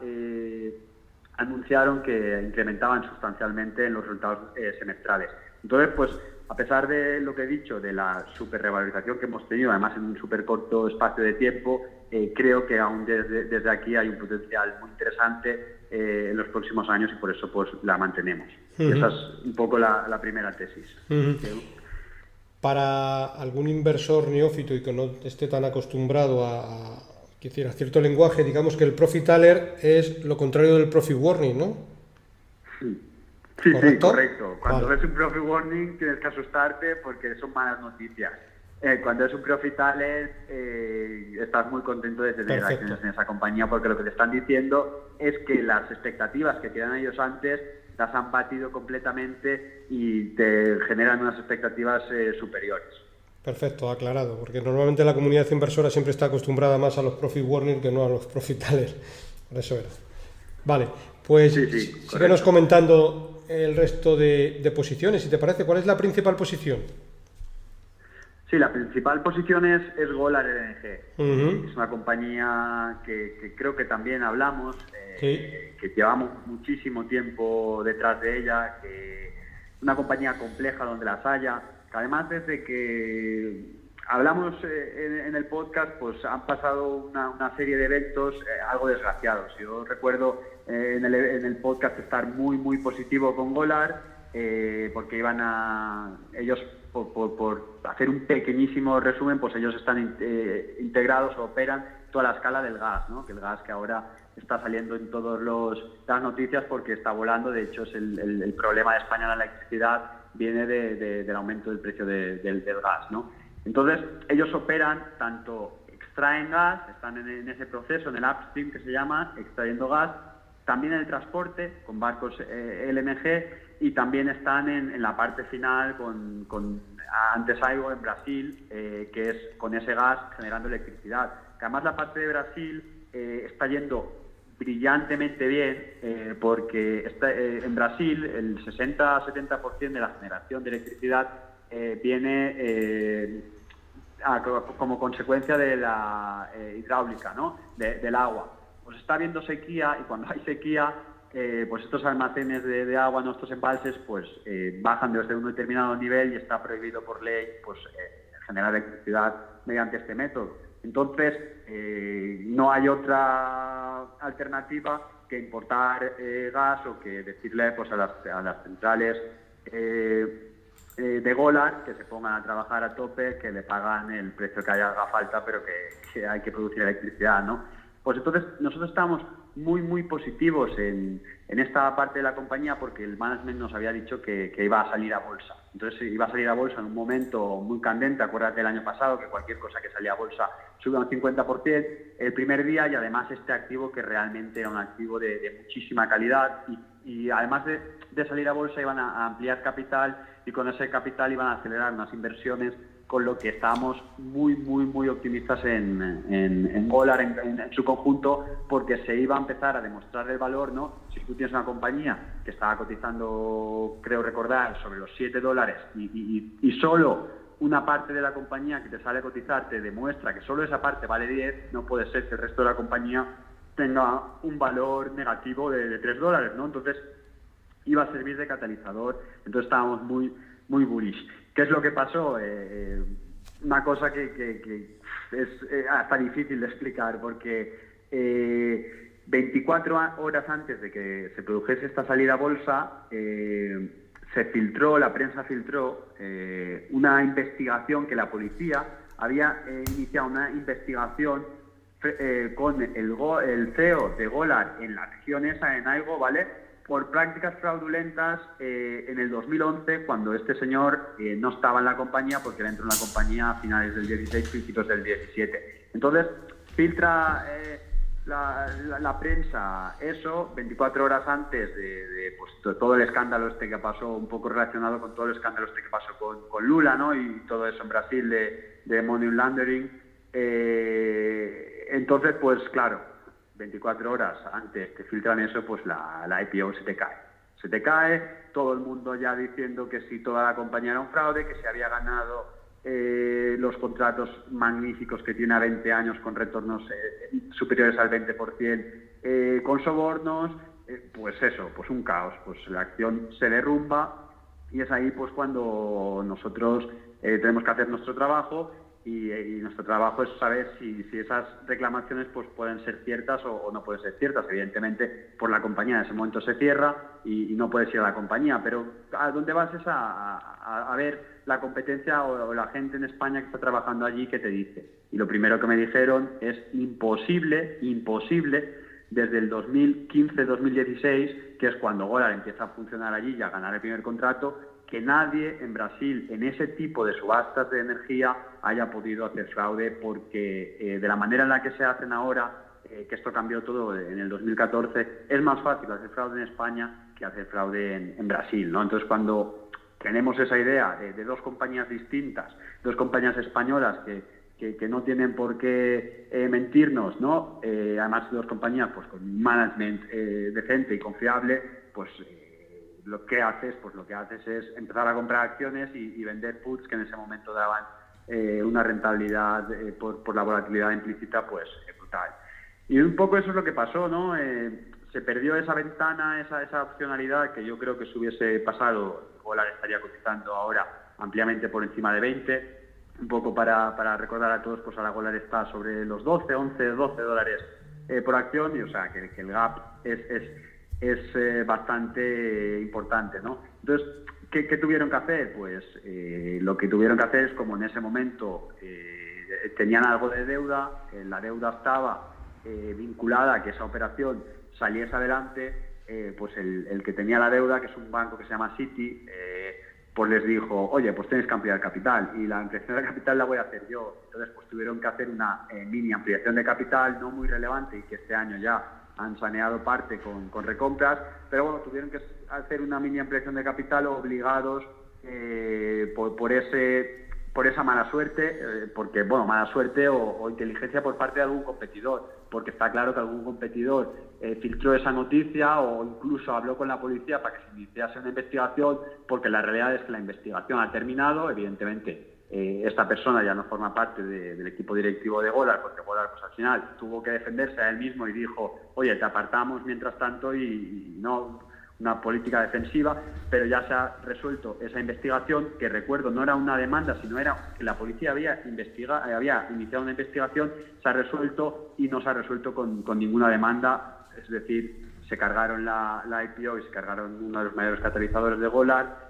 anunciaron que incrementaban sustancialmente en los resultados semestrales. Entonces, pues, a pesar de lo que he dicho, de la super revalorización que hemos tenido, además en un súper corto espacio de tiempo, creo que aún desde aquí hay un potencial muy interesante en los próximos años y por eso pues la mantenemos. Uh-huh. Esa es un poco la primera tesis. Uh-huh. Para algún inversor neófito y que no esté tan acostumbrado a cierto lenguaje, digamos que el profit alert es lo contrario del profit warning, ¿no? Sí, correcto. Cuando ves un profit warning tienes que asustarte porque son malas noticias. Cuando es un profit alert estás muy contento de tener acciones en esa compañía porque lo que te están diciendo es que las expectativas que tenían ellos antes las han batido completamente y te generan unas expectativas superiores. Perfecto, aclarado, porque normalmente la comunidad inversora siempre está acostumbrada más a los profit warning que no a los profit tellers. Por eso era. Vale, pues Sí, sí, síguenos correcto. comentando el resto de posiciones, si te parece. ¿Cuál es la principal posición? Sí, la principal posición es Golar LNG, que Ujú. es una compañía que creo que también hablamos, Sí, que llevamos muchísimo tiempo detrás de ella, que es una compañía compleja donde las haya, que además desde que hablamos en el podcast, pues han pasado una serie de eventos algo desgraciados. Yo recuerdo en el podcast estar muy, muy positivo con Golar, porque iban a ellos por hacer un pequeñísimo resumen, pues ellos están integrados o operan toda la escala del gas, ¿no? Que el gas que ahora está saliendo en todas las noticias porque está volando. De hecho, es el problema de España en la electricidad viene del aumento del precio del gas, ¿no? Entonces, ellos operan tanto, extraen gas, están en ese proceso, en el upstream que se llama, extrayendo gas, también en el transporte con barcos LNG, y también están en la parte final con Antesaigo en Brasil, que es con ese gas generando electricidad. Que además la parte de Brasil está yendo brillantemente bien, porque en Brasil el 60-70% de la generación de electricidad viene como consecuencia de la hidráulica, ¿no? Del agua. Pues está habiendo sequía, y cuando hay sequía, pues estos almacenes de agua, nuestros embalses, pues bajan desde un determinado nivel y está prohibido por ley pues generar electricidad mediante este método. Entonces, no hay otra alternativa que importar gas, o que decirle pues a las centrales de Golar que se pongan a trabajar a tope, que le pagan el precio que haga falta, pero que hay que producir electricidad, ¿no? Pues entonces nosotros estamos muy, muy positivos en esta parte de la compañía, porque el management nos había dicho que iba a salir a bolsa. Entonces iba a salir a bolsa en un momento muy candente. Acuérdate del año pasado que cualquier cosa que salía a bolsa subía un 50% el primer día, y además este activo, que realmente era un activo de muchísima calidad, y además de salir a bolsa iban a ampliar capital, y con ese capital iban a acelerar unas inversiones, con lo que estábamos muy, muy, muy optimistas en Golar en su conjunto, porque se iba a empezar a demostrar el valor, ¿no? Si tú tienes una compañía que estaba cotizando, creo recordar, sobre los $7, y solo una parte de la compañía que te sale a cotizar te demuestra que solo esa parte vale 10, no puede ser que el resto de la compañía tenga un valor negativo de $3, ¿no? Entonces iba a servir de catalizador. Entonces estábamos muy, muy bullish. ¿Qué es lo que pasó? Una cosa que es hasta difícil de explicar, porque 24 horas antes de que se produjese esta salida a bolsa, se filtró, la prensa filtró una investigación, que la policía había iniciado una investigación con el CEO de Golar en la región esa, en Aigo, ¿vale?, por prácticas fraudulentas en el 2011, cuando este señor no estaba en la compañía, porque él entró en la compañía a finales del 16, principios del 17. Entonces, filtra la prensa eso 24 horas antes de pues, todo el escándalo este que pasó, un poco relacionado con todo el escándalo este que pasó con Lula, ¿no? Y todo eso en Brasil de money laundering. Entonces, pues claro, 24 horas antes que filtran eso, pues la IPO se te cae. Se te cae, todo el mundo ya diciendo que si toda la compañía era un fraude, que se había ganado los contratos magníficos que tiene a 20 años con retornos superiores al 20%, con sobornos, pues eso, pues un caos. Pues la acción se derrumba, y es ahí pues cuando nosotros tenemos que hacer nuestro trabajo, y nuestro trabajo es saber si esas reclamaciones pues pueden ser ciertas o no pueden ser ciertas. Evidentemente, por la compañía en ese momento se cierra y no puedes ir a la compañía, pero ¿a dónde vas? Es a ver la competencia o la gente en España que está trabajando allí, que te dice. Y lo primero que me dijeron es imposible, desde el 2015-2016, que es cuando Golar empieza a funcionar allí y a ganar el primer contrato, que nadie en Brasil, en ese tipo de subastas de energía, haya podido hacer fraude, porque de la manera en la que se hacen ahora, que esto cambió todo en el 2014, es más fácil hacer fraude en España que hacer fraude en Brasil, ¿no? Entonces, cuando tenemos esa idea de dos compañías distintas, dos compañías españolas que no tienen por qué mentirnos, ¿no? Además, dos compañías pues con un management decente y confiable, pues lo que haces es empezar a comprar acciones y vender puts que en ese momento daban una rentabilidad por la volatilidad implícita pues brutal. Y un poco eso es lo que pasó, ¿no? Se perdió esa ventana, esa opcionalidad que yo creo que si hubiese pasado, el dólar estaría cotizando ahora ampliamente por encima de 20. Un poco para recordar a todos, pues ahora Golar está sobre los 12 dólares por acción, y o sea que el gap es bastante importante, ¿no? Entonces, ¿qué tuvieron que hacer? Pues lo que tuvieron que hacer es, como en ese momento tenían algo de deuda, la deuda estaba vinculada a que esa operación saliese adelante, pues el que tenía la deuda, que es un banco que se llama Citi, pues les dijo, oye, pues tenéis que ampliar el capital, y la ampliación de capital la voy a hacer yo. Entonces, pues tuvieron que hacer una mini ampliación de capital, no muy relevante, y que este año ya han saneado parte con recompras, pero bueno, tuvieron que hacer una mini ampliación de capital obligados por esa mala suerte, porque, bueno, mala suerte o inteligencia por parte de algún competidor, porque está claro que algún competidor filtró esa noticia o incluso habló con la policía para que se iniciase una investigación, porque la realidad es que la investigación ha terminado. Evidentemente, esta persona ya no forma parte del equipo directivo de Golar, porque Golar, pues al final tuvo que defenderse a él mismo y dijo, oye, te apartamos mientras tanto, y no una política defensiva, pero ya se ha resuelto esa investigación, que recuerdo no era una demanda, sino era que la policía había iniciado una investigación. Se ha resuelto y no se ha resuelto con ninguna demanda, es decir, se cargaron la IPO y se cargaron uno de los mayores catalizadores de Golar,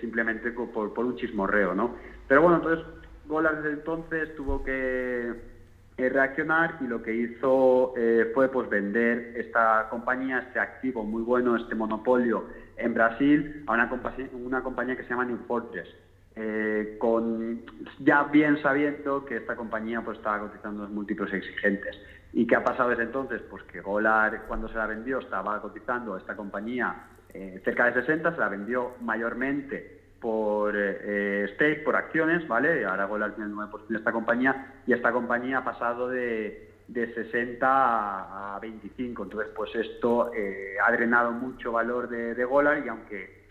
simplemente por un chismorreo, ¿no? Pero bueno, entonces Golar desde entonces tuvo que reaccionar, y lo que hizo fue pues vender esta compañía, este activo muy bueno, este monopolio en Brasil, a una compañía que se llama New Fortress, ya bien sabiendo que esta compañía pues estaba cotizando en múltiplos exigentes. ¿Y qué ha pasado desde entonces? Pues que Golar, cuando se la vendió, estaba cotizando esta compañía cerca de 60, se la vendió mayormente por stake, por acciones, ¿vale? Ahora Golar tiene el 9% de esta compañía, y esta compañía ha pasado de 60 a 25. Entonces, pues esto ha drenado mucho valor de Golar, y aunque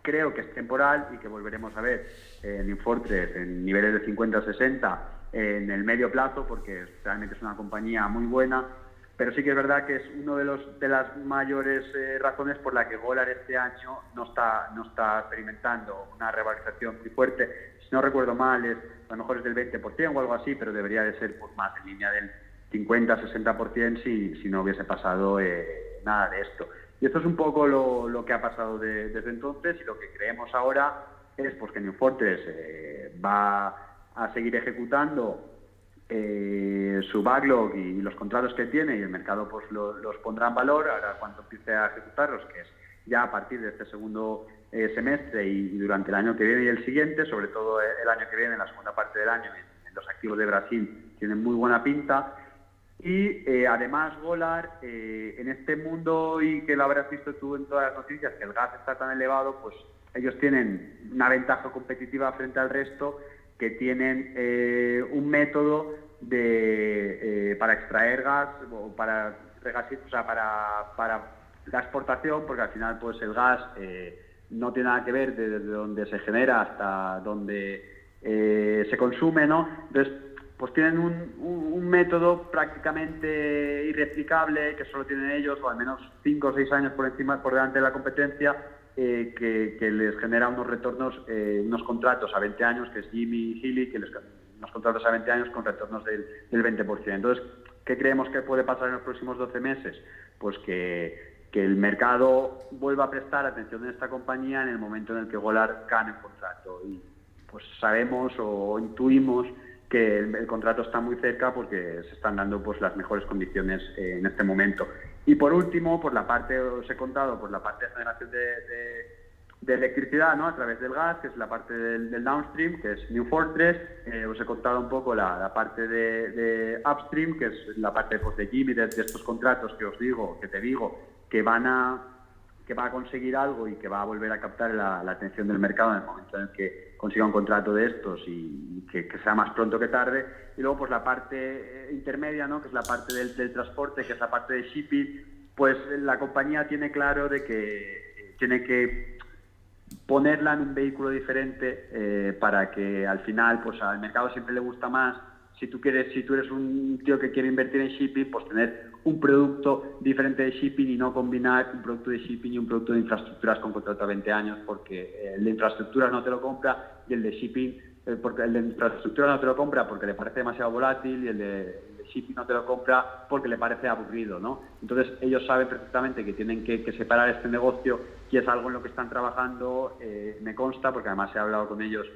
creo que es temporal y que volveremos a ver en Infortress en niveles de 50 o 60 en el medio plazo, porque realmente es una compañía muy buena, pero sí que es verdad que es uno de las mayores razones por la que Golar este año no está experimentando una revalorización muy fuerte. Si no recuerdo mal, a lo mejor es del 20% o algo así, pero debería de ser pues, más en línea del 50-60% si no hubiese pasado nada de esto. Y esto es un poco lo que ha pasado desde entonces, y lo que creemos ahora es pues, que New Fortress va a seguir ejecutando su backlog y los contratos que tiene, y el mercado pues los pondrá en valor ahora cuando empiece a ejecutarlos, que es ya a partir de este segundo semestre y durante el año que viene y el siguiente, sobre todo el año que viene, en la segunda parte del año, en los activos de Brasil tienen muy buena pinta. Y además Golar, en este mundo, y que lo habrás visto tú en todas las noticias, que el gas está tan elevado, pues ellos tienen una ventaja competitiva frente al resto, que tienen un método para extraer gas o para la exportación, porque al final pues el gas no tiene nada que ver desde donde se genera hasta donde se consume, ¿no? Entonces, pues tienen un método prácticamente irreplicable, que solo tienen ellos, o al menos 5 o 6 años por delante de la competencia, que les genera unos retornos, unos contratos a 20 años, que es Jimmy y Hilly, unos contratos a 20 años con retornos del 20%. Entonces, ¿qué creemos que puede pasar en los próximos 12 meses? Pues que el mercado vuelva a prestar atención a esta compañía en el momento en el que Golar gane el contrato. Y pues sabemos o intuimos que el contrato está muy cerca, porque se están dando pues las mejores condiciones en este momento. Y por último, por la parte, os he contado, por la parte de generación de electricidad, ¿no? A través del gas, que es la parte del downstream, que es New Fortress. Os he contado un poco la parte de upstream, que es la parte pues, de Jimmy, de estos contratos que te digo, que van a que va a conseguir algo y que va a volver a captar la atención del mercado en el momento en el que consiga un contrato de estos y que sea más pronto que tarde. Y luego pues la parte intermedia, ¿no? Que es la parte del transporte, que es la parte de shipping, pues la compañía tiene claro de que tiene que ponerla en un vehículo diferente para que al final pues al mercado siempre le gusta más. Si tú eres un tío que quiere invertir en shipping, pues tener un producto diferente de shipping y no combinar un producto de shipping y un producto de infraestructuras con contrato a 20 años, porque el de infraestructuras no te lo compra y el de shipping, porque el de infraestructura no te lo compra porque le parece demasiado volátil y el de shipping no te lo compra porque le parece aburrido, ¿no? Entonces ellos saben perfectamente que tienen que separar este negocio y es algo en lo que están trabajando, me consta, porque además he hablado con ellos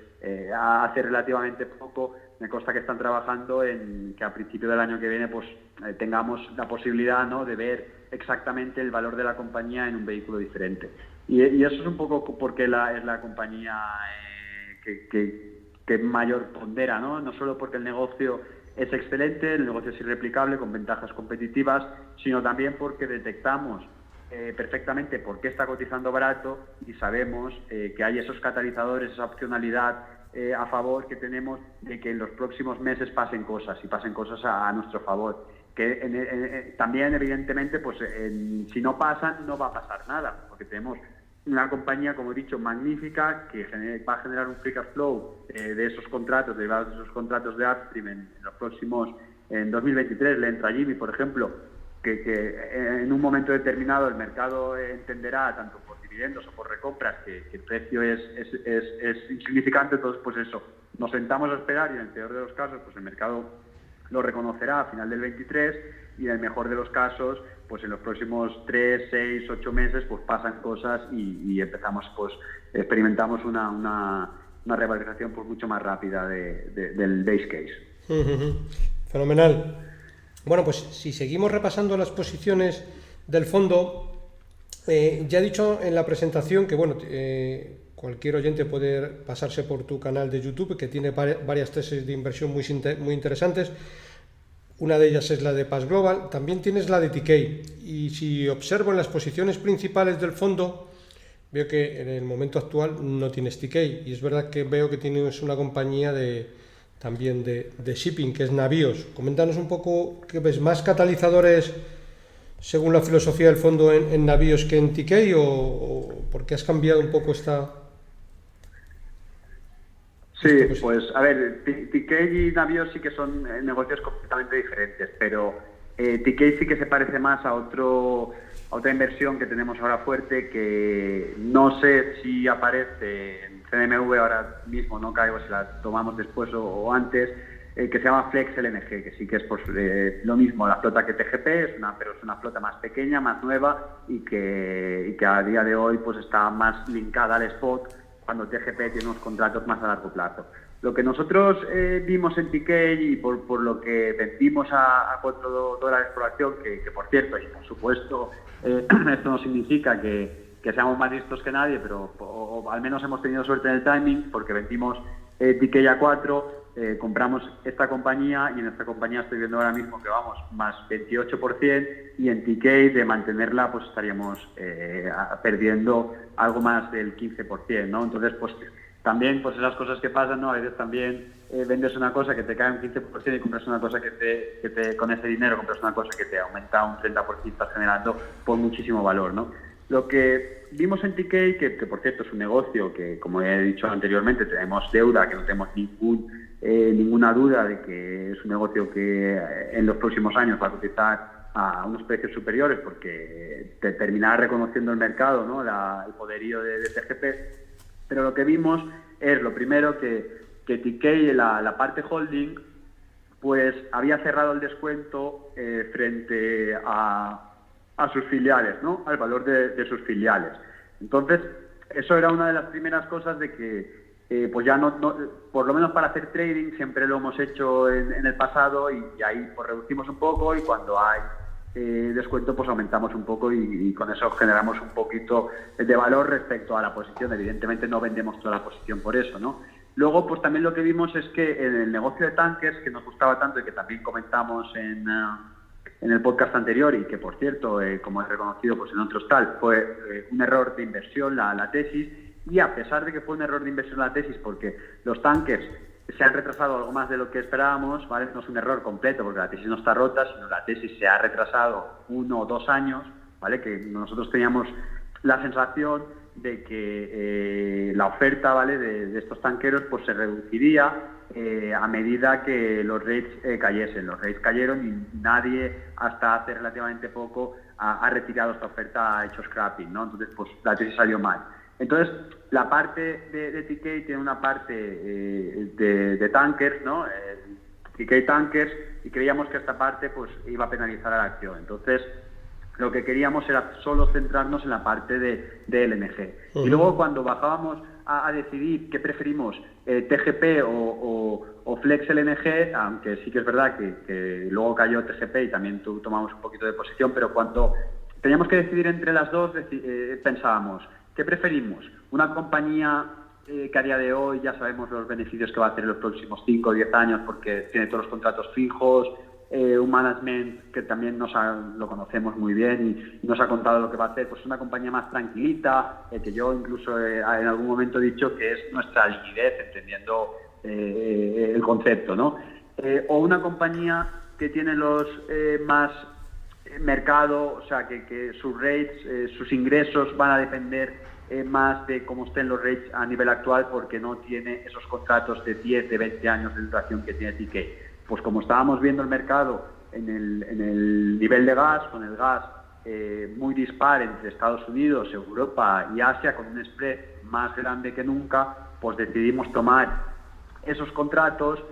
hace relativamente poco. Me consta que están trabajando en que a principio del año que viene pues tengamos la posibilidad, ¿no?, de ver exactamente el valor de la compañía en un vehículo diferente. Y eso es un poco porque es la compañía que mayor pondera, ¿no? No solo porque el negocio es excelente, el negocio es irreplicable, con ventajas competitivas, sino también porque detectamos perfectamente por qué está cotizando barato y sabemos que hay esos catalizadores, esa opcionalidad a favor que tenemos de que en los próximos meses pasen cosas y pasen cosas a nuestro favor. Que también, evidentemente, pues si no pasan, no va a pasar nada, porque tenemos una compañía, como he dicho, magnífica, que va a generar un free cash flow de esos contratos, derivados de esos contratos de upstream en los próximos, en 2023 le entra Jimmy, por ejemplo, que en un momento determinado el mercado entenderá, tanto por dividendos o por recompras, que el precio es insignificante. Entonces pues eso, nos sentamos a esperar y en el peor de los casos pues el mercado lo reconocerá a final del 23 y en el mejor de los casos pues en los próximos 3, 6, 8 meses pues pasan cosas y empezamos, pues experimentamos una revalorización pues mucho más rápida del base case. Fenomenal. Bueno, pues si seguimos repasando las posiciones del fondo, ya he dicho en la presentación que bueno, cualquier oyente puede pasarse por tu canal de YouTube, que tiene varias tesis de inversión muy interesantes. Una de ellas es la de Pax Global, también tienes la de TK. Y si observo en las posiciones principales del fondo, veo que en el momento actual no tienes TK. Y es verdad que veo que tienes una compañía también de shipping, que es Navios. Coméntanos un poco, ¿qué ves? ¿Más catalizadores según la filosofía del fondo en Navios que en TK o por qué has cambiado un poco esta...? Sí, pues a ver, TK y Navios sí que son negocios completamente diferentes, pero TK sí que se parece más a otra inversión que tenemos ahora fuerte, que no sé si aparece en CNMV ahora mismo, no caigo si la tomamos después o antes, que se llama Flex LNG, que sí que es pues, lo mismo, la flota que TGP, pero es una flota más pequeña, más nueva y que a día de hoy pues está más linkada al spot, cuando TGP tiene unos contratos más a largo plazo. Lo que nosotros vimos en TK y por lo que vendimos a $4 por acción, que por cierto, y por supuesto, esto no significa que seamos más listos que nadie, pero o al menos hemos tenido suerte en el timing, porque vendimos TK a 4, compramos esta compañía y en esta compañía estoy viendo ahora mismo que vamos más 28% y en TK de mantenerla pues estaríamos perdiendo algo más del 15%, ¿no? Entonces pues también pues esas cosas que pasan, ¿no? A veces también vendes una cosa que te cae un 15% y compras una cosa que con ese dinero compras una cosa que te aumenta un 30%, estás generando por muchísimo valor, ¿no? Lo que vimos en TK, que por cierto es un negocio que, como he dicho anteriormente, tenemos deuda, que no tenemos ninguna duda de que es un negocio que en los próximos años va a cotizar a unos precios superiores porque te terminará reconociendo el mercado, ¿no? El poderío de TGP. Pero lo que vimos es, lo primero, que TK, la parte holding, pues había cerrado el descuento frente a sus filiales, ¿no? Al valor de sus filiales. Entonces, eso era una de las primeras cosas de que, pues ya no, por lo menos para hacer trading, siempre lo hemos hecho en el pasado y ahí pues reducimos un poco y cuando hay descuento pues aumentamos un poco y con eso generamos un poquito de valor respecto a la posición. Evidentemente no vendemos toda la posición por eso, ¿no? Luego pues también lo que vimos es que en el negocio de tankers, que nos gustaba tanto y que también comentamos en en el podcast anterior y que, por cierto, como he reconocido pues en otros tal, fue un error de inversión la tesis, y a pesar de que fue un error de inversión la tesis porque los tankers se han retrasado algo más de lo que esperábamos, ¿vale? No es un error completo porque la tesis no está rota, sino la tesis se ha retrasado 1 o 2 años, ¿vale? Que nosotros teníamos la sensación de que la oferta, ¿vale?, de estos tanqueros pues se reduciría a medida que los rates cayesen. Los rates cayeron y nadie hasta hace relativamente poco ha retirado esta oferta, ha hecho scrapping, ¿no? Entonces pues la tesis salió mal. Entonces la parte de TK tiene una parte de tankers, ¿no? TK Tankers, y creíamos que esta parte pues iba a penalizar a la acción. Entonces lo que queríamos era solo centrarnos en la parte de LNG. Y luego cuando bajábamos a decidir qué preferimos, TGP o Flex LNG, aunque sí que es verdad que luego cayó TGP y también tomamos un poquito de posición, pero cuando teníamos que decidir entre las dos, pensábamos, ¿qué preferimos? Una compañía que a día de hoy ya sabemos los beneficios que va a hacer en los próximos 5 o 10 años porque tiene todos los contratos fijos, un management que también lo conocemos muy bien y nos ha contado lo que va a hacer, pues una compañía más tranquilita, que yo incluso en algún momento he dicho que es nuestra liquidez, entendiendo el concepto, ¿no? O una compañía que tiene los más mercado, o sea, que sus rates, sus ingresos van a depender más de cómo estén los rates a nivel actual porque no tiene esos contratos de 10, de 20 años de duración que tiene TK. Pues como estábamos viendo el mercado en el nivel de gas, con el gas muy dispar entre Estados Unidos, Europa y Asia, con un spread más grande que nunca, pues decidimos tomar esos contratos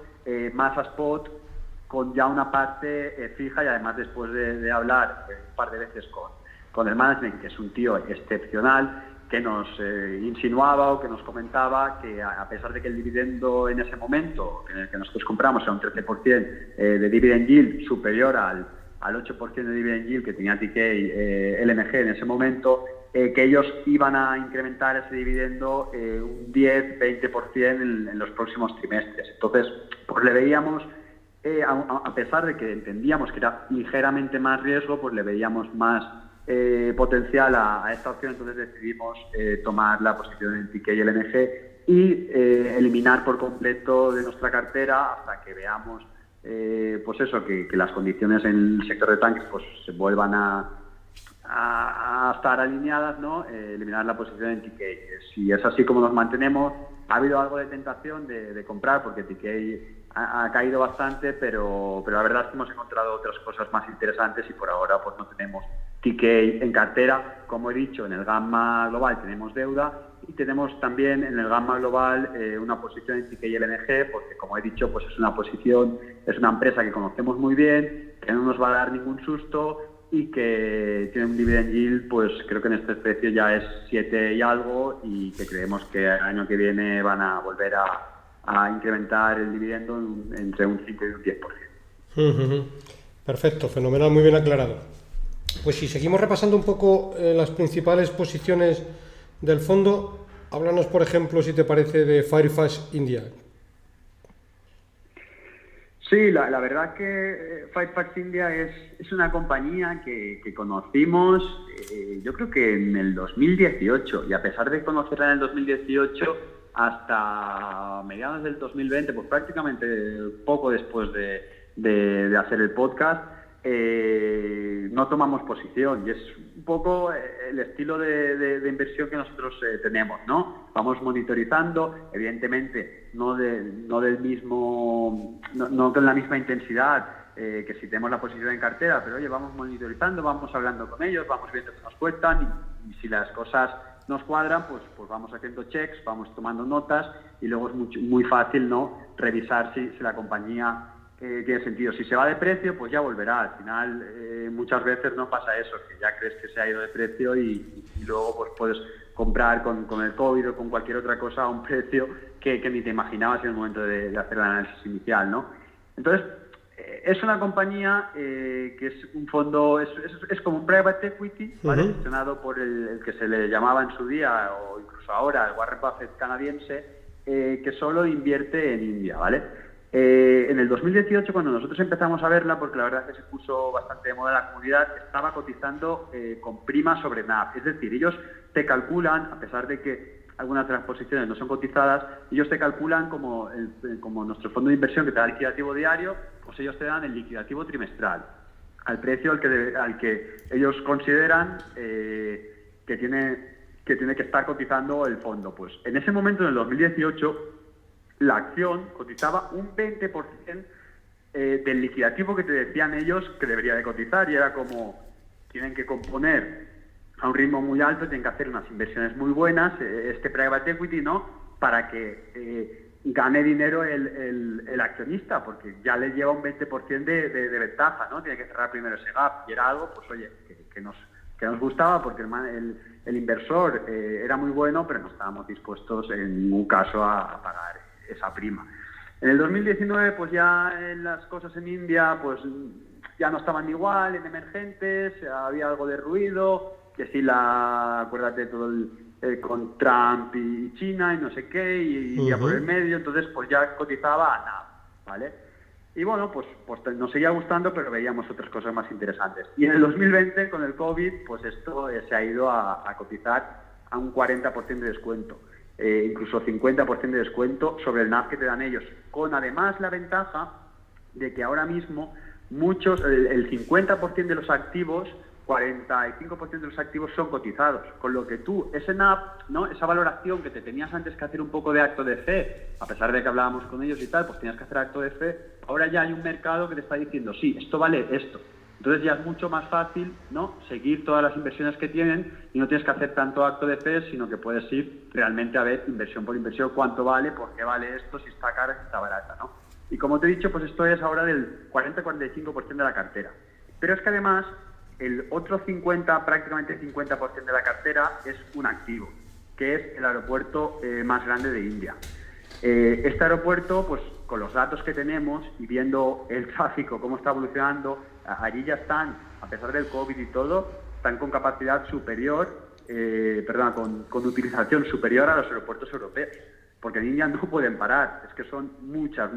más a spot, con ya una parte fija, y además después de hablar un par de veces con el management, que es un tío excepcional, que nos insinuaba o que nos comentaba que a pesar de que el dividendo en ese momento en el que nosotros compramos era un 13% de dividend yield superior al 8% de dividend yield que tenía TK LNG en ese momento, que ellos iban a incrementar ese dividendo un 10-20% en los próximos trimestres. Entonces, pues le veíamos, a pesar de que entendíamos que era ligeramente más riesgo, pues le veíamos más potencial a esta opción. Entonces decidimos tomar la posición en TK y LNG y eliminar por completo de nuestra cartera hasta que veamos pues eso, que las condiciones en el sector de tanques pues se vuelvan a estar alineadas, ¿no? Eliminar la posición en TK. Si es así como nos mantenemos, ha habido algo de tentación de comprar porque TK ha caído bastante, pero la verdad es que hemos encontrado otras cosas más interesantes y por ahora pues no tenemos TK en cartera. Como he dicho, en el gamma global tenemos deuda y tenemos también en el gamma global una posición en TK y LNG, porque como he dicho, pues es una empresa que conocemos muy bien, que no nos va a dar ningún susto y que tiene un dividend yield, pues creo que en este precio ya es 7 y algo, y que creemos que el año que viene van a volver a incrementar el dividendo entre un 5 y un 10%. Perfecto, fenomenal, muy bien aclarado. Pues si seguimos repasando un poco las principales posiciones del fondo, háblanos, por ejemplo, si te parece, de Fairfax India. Sí, la verdad que Fairfax India es una compañía que conocimos, yo creo que en el 2018, y a pesar de conocerla en el 2018, hasta mediados del 2020, pues prácticamente poco después de hacer el podcast, no tomamos posición, y es un poco el estilo de inversión que nosotros tenemos, ¿no? Vamos monitorizando, evidentemente no con la misma intensidad que si tenemos la posición en cartera, pero oye, vamos monitorizando, vamos hablando con ellos, vamos viendo qué nos cuentan, y si las cosas nos cuadran, pues vamos haciendo checks, vamos tomando notas, y luego es muy fácil, ¿no?, revisar si la compañía tiene sentido. Si se va de precio, pues ya volverá. Al final, muchas veces no pasa eso, que ya crees que se ha ido de precio y luego pues puedes comprar con el COVID o con cualquier otra cosa a un precio que ni te imaginabas en el momento de hacer el análisis inicial, ¿no? Entonces, es una compañía que es un fondo, es como un private equity, ¿vale? Gestionado por el que se le llamaba en su día, o incluso ahora, el Warren Buffett canadiense, que solo invierte en India, ¿vale? En el 2018, cuando nosotros empezamos a verla, porque la verdad es que se puso bastante de moda en la comunidad, estaba cotizando con prima sobre NAV. Es decir, ellos te calculan, a pesar de que algunas de las posiciones no son cotizadas, ellos te calculan como nuestro fondo de inversión que te da el liquidativo diario, pues ellos te dan el liquidativo trimestral, al precio al que ellos consideran que tiene que estar cotizando el fondo. Pues en ese momento, en el 2018, la acción cotizaba un 20% del liquidativo que te decían ellos que debería de cotizar, y era como, tienen que componer a un ritmo muy alto, tienen que hacer unas inversiones muy buenas, este private equity, ¿no?, para que gane dinero el accionista, porque ya le lleva un 20% de ventaja, ¿no? Tiene que cerrar primero ese gap, y era algo, pues oye, que nos gustaba, porque el inversor era muy bueno, pero no estábamos dispuestos en ningún caso a pagar esa prima. En el 2019, pues ya las cosas en India pues ya no estaban igual, en emergentes, había algo de ruido, que sí, acuérdate todo con Trump y China y no sé qué, y ya por el medio, entonces pues ya cotizaba a NAV, ¿vale? Y bueno, pues nos seguía gustando, pero veíamos otras cosas más interesantes. Y en el 2020, con el COVID, pues esto se ha ido a cotizar a un 40% de descuento. Incluso 50% de descuento sobre el NAV que te dan ellos, con además la ventaja de que ahora mismo el 50% de los activos, 45% de los activos son cotizados, con lo que tú, ese NAV, ¿no?, esa valoración que te tenías antes que hacer un poco de acto de fe, a pesar de que hablábamos con ellos y tal, pues tenías que hacer acto de fe, ahora ya hay un mercado que te está diciendo, sí, esto vale esto. Entonces ya es mucho más fácil, ¿no?, seguir todas las inversiones que tienen, y no tienes que hacer tanto acto de fe, sino que puedes ir realmente a ver inversión por inversión cuánto vale, por qué vale esto, si está cara, si está barata, ¿no? Y como te he dicho, pues esto es ahora del 40-45% de la cartera. Pero es que además el otro 50, prácticamente 50% de la cartera es un activo, que es el aeropuerto más grande de India. Este aeropuerto, pues con los datos que tenemos y viendo el tráfico, cómo está evolucionando, allí ya están, a pesar del COVID y todo, están con capacidad superior, con utilización superior a los aeropuertos europeos, porque en India no pueden parar, es que son muchas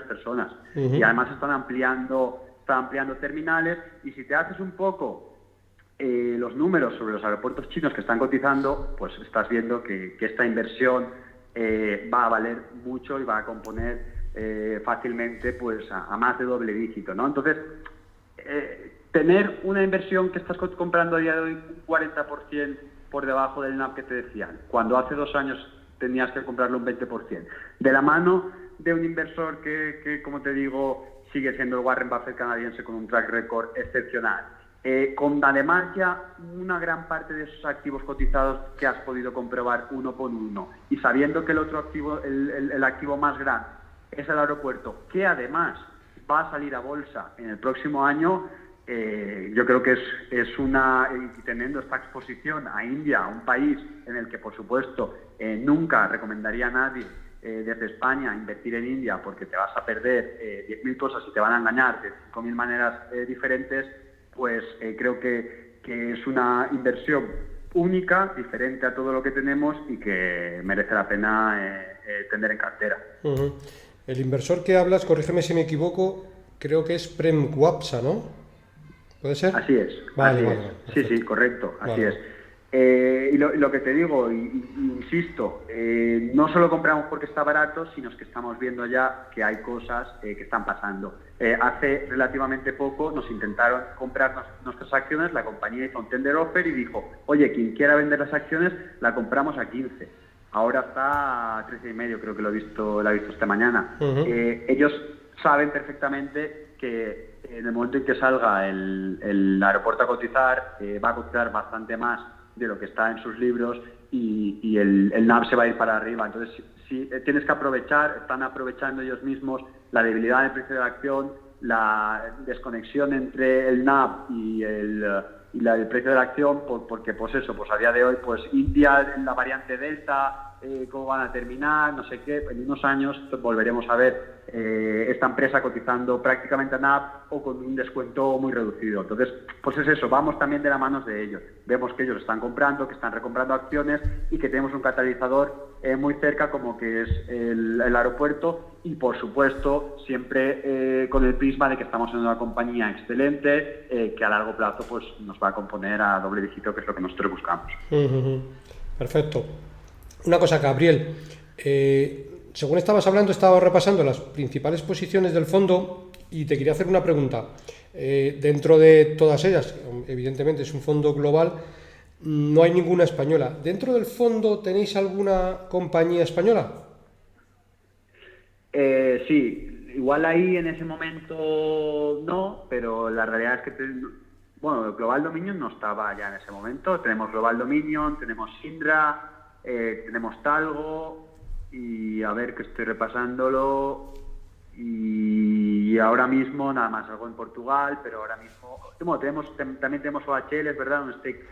personas, y además están ampliando terminales, y si te haces un poco los números sobre los aeropuertos chinos que están cotizando, pues estás viendo que esta inversión va a valer mucho y va a componer fácilmente pues a más de doble dígito, ¿no? Entonces, tener una inversión que estás comprando a día de hoy un 40% por debajo del NAV que te decían, cuando hace 2 años tenías que comprarlo un 20%, de la mano de un inversor que como te digo, sigue siendo el Warren Buffett canadiense con un track record excepcional, con además ya una gran parte de esos activos cotizados que has podido comprobar uno por uno, y sabiendo que el otro activo, el activo más grande es el aeropuerto, que además va a salir a bolsa en el próximo año, yo creo que es una, y teniendo esta exposición a India, un país en el que por supuesto nunca recomendaría a nadie desde España invertir en India, porque te vas a perder 10.000 cosas y te van a engañar de 5.000 maneras diferentes, pues creo que es una inversión única, diferente a todo lo que tenemos, y que merece la pena tener en cartera. El inversor que hablas, corrígeme si me equivoco, creo que es Prem Guapsa, ¿no? ¿Puede ser? Así es. Vale. Sí, correcto, así es. Y lo que te digo, insisto, no solo compramos porque está barato, sino que estamos viendo ya que hay cosas que están pasando. Hace relativamente poco nos intentaron comprar nuestras acciones, la compañía hizo un tender offer y dijo, oye, quien quiera vender las acciones, la compramos a 15. Ahora está a 13,5, creo que lo he visto esta mañana. Ellos saben perfectamente que en el momento en que salga el aeropuerto a cotizar, va a cotizar bastante más de lo que está en sus libros, y el NAV se va a ir para arriba. Entonces, si tienes que aprovechar, están aprovechando ellos mismos la debilidad del precio de la acción, la desconexión entre el NAV y el precio de la acción, porque pues a día de hoy, pues India en la variante Delta cómo van a terminar, no sé qué. En unos años volveremos a ver esta empresa cotizando prácticamente a NAV o con un descuento muy reducido. Entonces, pues es eso, vamos también de la mano de ellos. Vemos que ellos están comprando, que están recomprando acciones y que tenemos un catalizador muy cerca como que es el aeropuerto y, por supuesto, siempre con el prisma de que estamos en una compañía excelente que a largo plazo pues nos va a componer a doble dígito, que es lo que nosotros buscamos. Perfecto. Una cosa, Gabriel, según estabas hablando, estaba repasando las principales posiciones del fondo y te quería hacer una pregunta. Dentro de todas ellas, evidentemente es un fondo global, no hay ninguna española. ¿Dentro del fondo tenéis alguna compañía española? Sí, igual ahí en ese momento no, pero la realidad es que Global Dominion no estaba ya en ese momento. Tenemos Global Dominion, tenemos Indra, tenemos Talgo y a ver que estoy repasándolo y ahora mismo nada más algo en Portugal, pero ahora mismo también tenemos OHL, es verdad, un stake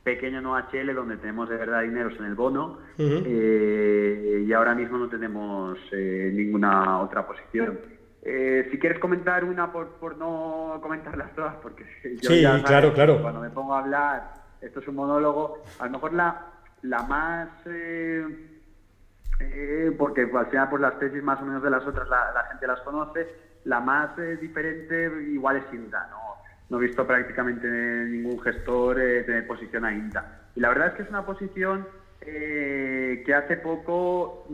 pequeño en OHL donde tenemos de verdad dineros en el bono. Y ahora mismo no tenemos ninguna otra posición. Si quieres comentar una por no comentarlas todas, porque yo sí, ya sabes, claro. cuando me pongo a hablar, esto es un monólogo, a lo mejor la más... porque al final pues las tesis más o menos de las otras la gente las conoce, la más diferente igual es Indra, no he visto prácticamente ningún gestor tener posición a Indra. Y la verdad es que es una posición que hace poco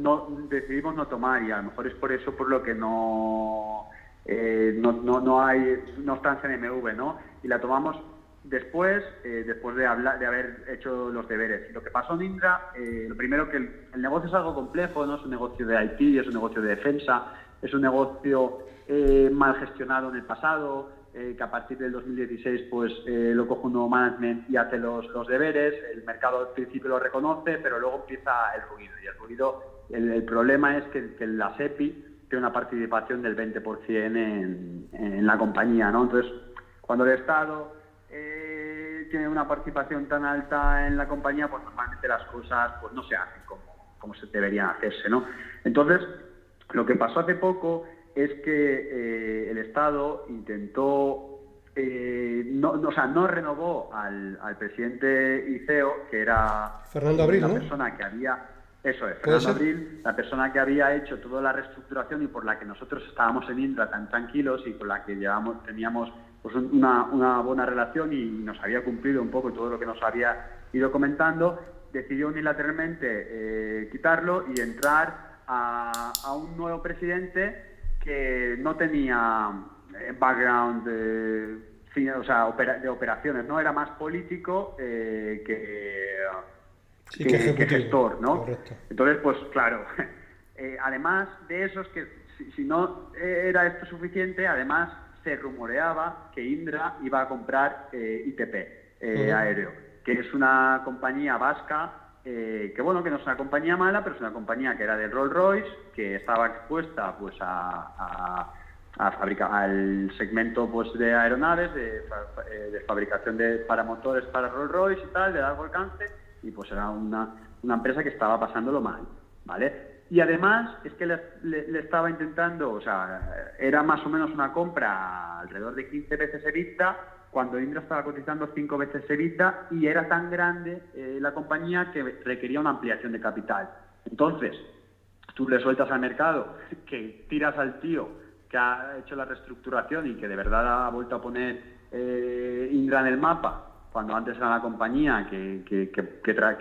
decidimos no tomar y a lo mejor es por eso por lo que no está en CNMV, ¿no? Y la tomamos después de haber hecho los deberes. Y lo que pasó en Indra, lo primero que el negocio es algo complejo, no es un negocio de IT, es un negocio de defensa, es un negocio mal gestionado en el pasado, que a partir del 2016 pues lo coge un nuevo management y hace los deberes. El mercado al principio lo reconoce, pero luego empieza el ruido. Y el ruido, el problema es que la SEPI tiene una participación del 20% en la compañía, ¿no? Entonces, cuando el Estado tiene una participación tan alta en la compañía, pues normalmente las cosas pues no se hacen como se deberían hacerse, ¿no? Entonces, lo que pasó hace poco es que el Estado intentó, no renovó al presidente ICEO, que era Fernando Abril, la ¿no? persona que había... Eso es, Fernando Abril, la persona que había hecho toda la reestructuración y por la que nosotros estábamos en Indra tan tranquilos y con la que teníamos pues una buena relación y nos había cumplido un poco todo lo que nos había ido comentando, decidió unilateralmente quitarlo y entrar a un nuevo presidente que no tenía background de operaciones, ¿no? Era más político que gestor, ¿no? Correcto. Entonces, pues claro, además de eso, es que si no era esto suficiente, además se rumoreaba que Indra iba a comprar ITP Aéreo, que es una compañía vasca, que no es una compañía mala, pero es una compañía que era del Rolls-Royce, que estaba expuesta pues al segmento pues de aeronaves, de fabricación para motores para Rolls-Royce y tal, de largo alcance, y pues era una empresa que estaba pasándolo mal, ¿vale? Y además es que le estaba intentando, era más o menos una compra alrededor de 15 veces EBITDA, cuando Indra estaba cotizando 5 veces EBITDA y era tan grande la compañía que requería una ampliación de capital. Entonces, tú le sueltas al mercado, que tiras al tío que ha hecho la reestructuración y que de verdad ha vuelto a poner Indra en el mapa, cuando antes era una compañía que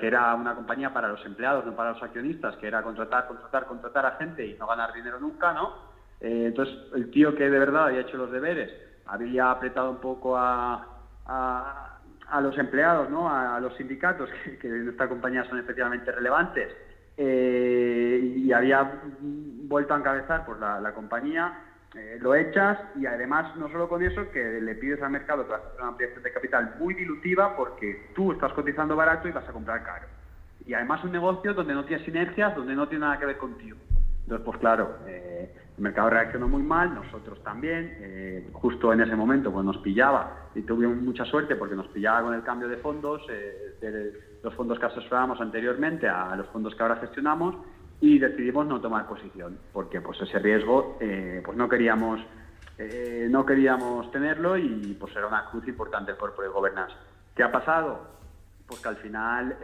era una compañía para los empleados, no para los accionistas, que era contratar a gente y no ganar dinero nunca, ¿no? Entonces, el tío que de verdad había hecho los deberes, había apretado un poco a los empleados, ¿no? A los sindicatos, que en esta compañía son especialmente relevantes, y había vuelto a encabezar pues, la compañía. Lo echas y además no solo con eso, que le pides al mercado que vas a hacer una ampliación de capital muy dilutiva porque tú estás cotizando barato y vas a comprar caro. Y además un negocio donde no tienes sinergias, donde no tiene nada que ver contigo. Entonces, pues claro, el mercado reaccionó muy mal, nosotros también. Justo en ese momento pues nos pillaba y tuvimos mucha suerte porque nos pillaba con el cambio de fondos, de los fondos que asesorábamos anteriormente a los fondos que ahora gestionamos, y decidimos no tomar posición porque pues ese riesgo pues no queríamos tenerlo, y pues era una cruz importante el corporate governance. ¿Qué ha pasado? Pues que al final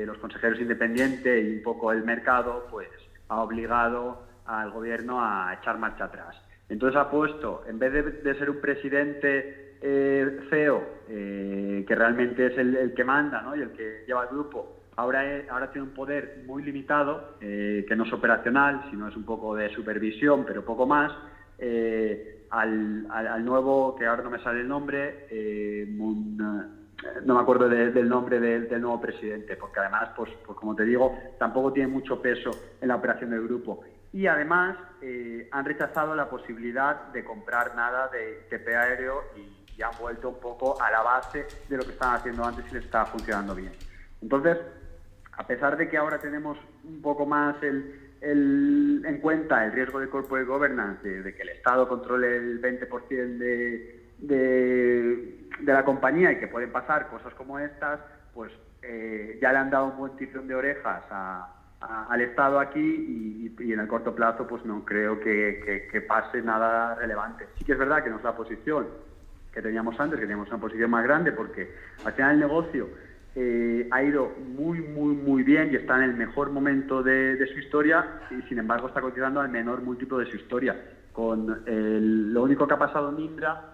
los consejeros independientes y un poco el mercado pues ha obligado al gobierno a echar marcha atrás. Entonces ha puesto, en vez de ser un presidente CEO, que realmente es el que manda, ¿no?, y el que lleva el grupo, ahora tiene un poder muy limitado, que no es operacional, sino es un poco de supervisión, pero poco más. Al nuevo, que ahora no me sale el nombre, no me acuerdo del nombre del nuevo presidente, porque además, pues como te digo, tampoco tiene mucho peso en la operación del grupo. Y además han rechazado la posibilidad de comprar nada de TP aéreo y han vuelto un poco a la base de lo que estaban haciendo antes y les estaba funcionando bien. Entonces, a pesar de que ahora tenemos un poco más en cuenta el riesgo de corporate governance, de que el Estado controle el 20% de la compañía y que pueden pasar cosas como estas, pues ya le han dado un buen tirón de orejas al Estado aquí, y en el corto plazo pues no creo que pase nada relevante. Sí que es verdad que no es la posición que teníamos antes, que teníamos una posición más grande, porque al final el negocio ha ido muy bien y está en el mejor momento de su historia, y sin embargo está cotizando al menor múltiplo de su historia. Lo único que ha pasado en Indra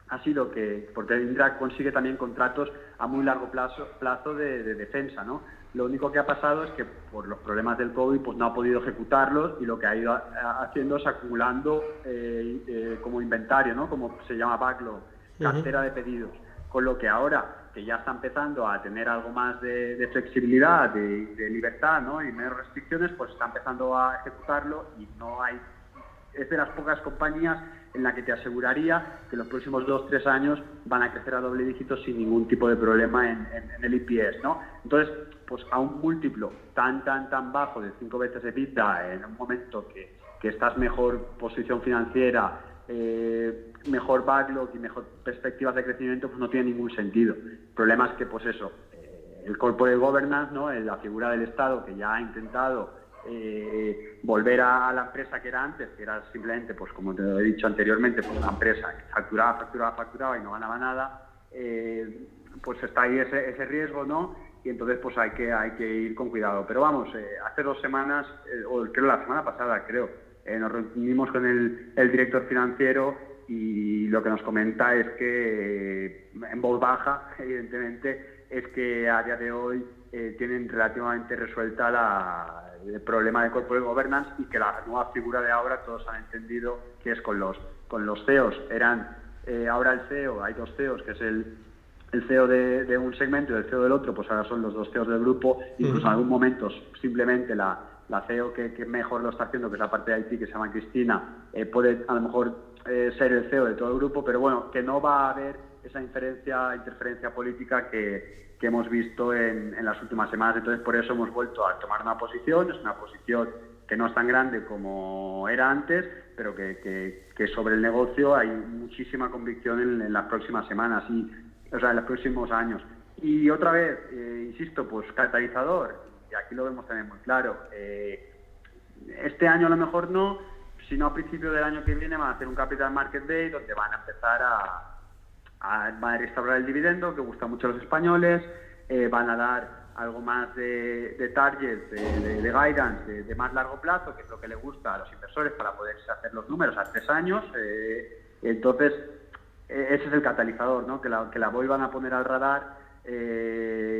ha sido que, porque Indra consigue también contratos a muy largo plazo de defensa, ¿no? Lo único que ha pasado es que por los problemas del COVID pues no ha podido ejecutarlos, y lo que ha ido haciendo es acumulando como inventario, ¿no?, como se llama backlog, cartera de pedidos. Con lo que ahora, que ya está empezando a tener algo más de flexibilidad, de libertad, ¿no?, y menos restricciones, pues está empezando a ejecutarlo, y no hay... Es de las pocas compañías en la que te aseguraría que los próximos 2-3 años van a crecer a doble dígito sin ningún tipo de problema en el EPS, ¿no? Entonces, pues a un múltiplo tan bajo de 5 veces EBITDA, en un momento que estás mejor posición financiera, mejor backlog y mejor perspectivas de crecimiento, pues no tiene ningún sentido. El problema es que, pues eso, el corporate governance, ¿no?, la figura del Estado, que ya ha intentado volver a la empresa que era antes, que era simplemente, pues como te he dicho anteriormente, pues una empresa que facturaba y no ganaba nada, pues está ahí ese riesgo, ¿no? Y entonces pues hay que ir con cuidado. Pero vamos, hace 2 semanas, o creo la semana pasada, nos reunimos con el director financiero, y lo que nos comenta es que, en voz baja, evidentemente, es que a día de hoy tienen relativamente resuelta el problema de corporate governance, y que la nueva figura de ahora todos han entendido que es con los CEOs. Ahora el CEO, hay 2 CEOs, que es el CEO de un segmento y el CEO del otro, pues ahora son los 2 CEOs del grupo. Incluso en algún momento simplemente la CEO que mejor lo está haciendo, que es la parte de IT, que se llama Cristina, puede a lo mejor ser el CEO de todo el grupo, pero bueno, que no va a haber esa interferencia política que hemos visto en las últimas semanas. Entonces, por eso hemos vuelto a tomar una posición. Es una posición que no es tan grande como era antes, pero que sobre el negocio hay muchísima convicción en las próximas semanas, en los próximos años. Y otra vez, insisto, pues catalizador, y aquí lo vemos también muy claro. Este año a lo mejor no, sino a principio del año que viene van a hacer un Capital Market Day donde van a empezar van a restaurar el dividendo, que gusta mucho a los españoles, van a dar algo más de targets, de guidance, de más largo plazo, que es lo que le gusta a los inversores para poderse hacer los números a 3 años. Entonces, ese es el catalizador, ¿no?, que la vuelvan a poner al radar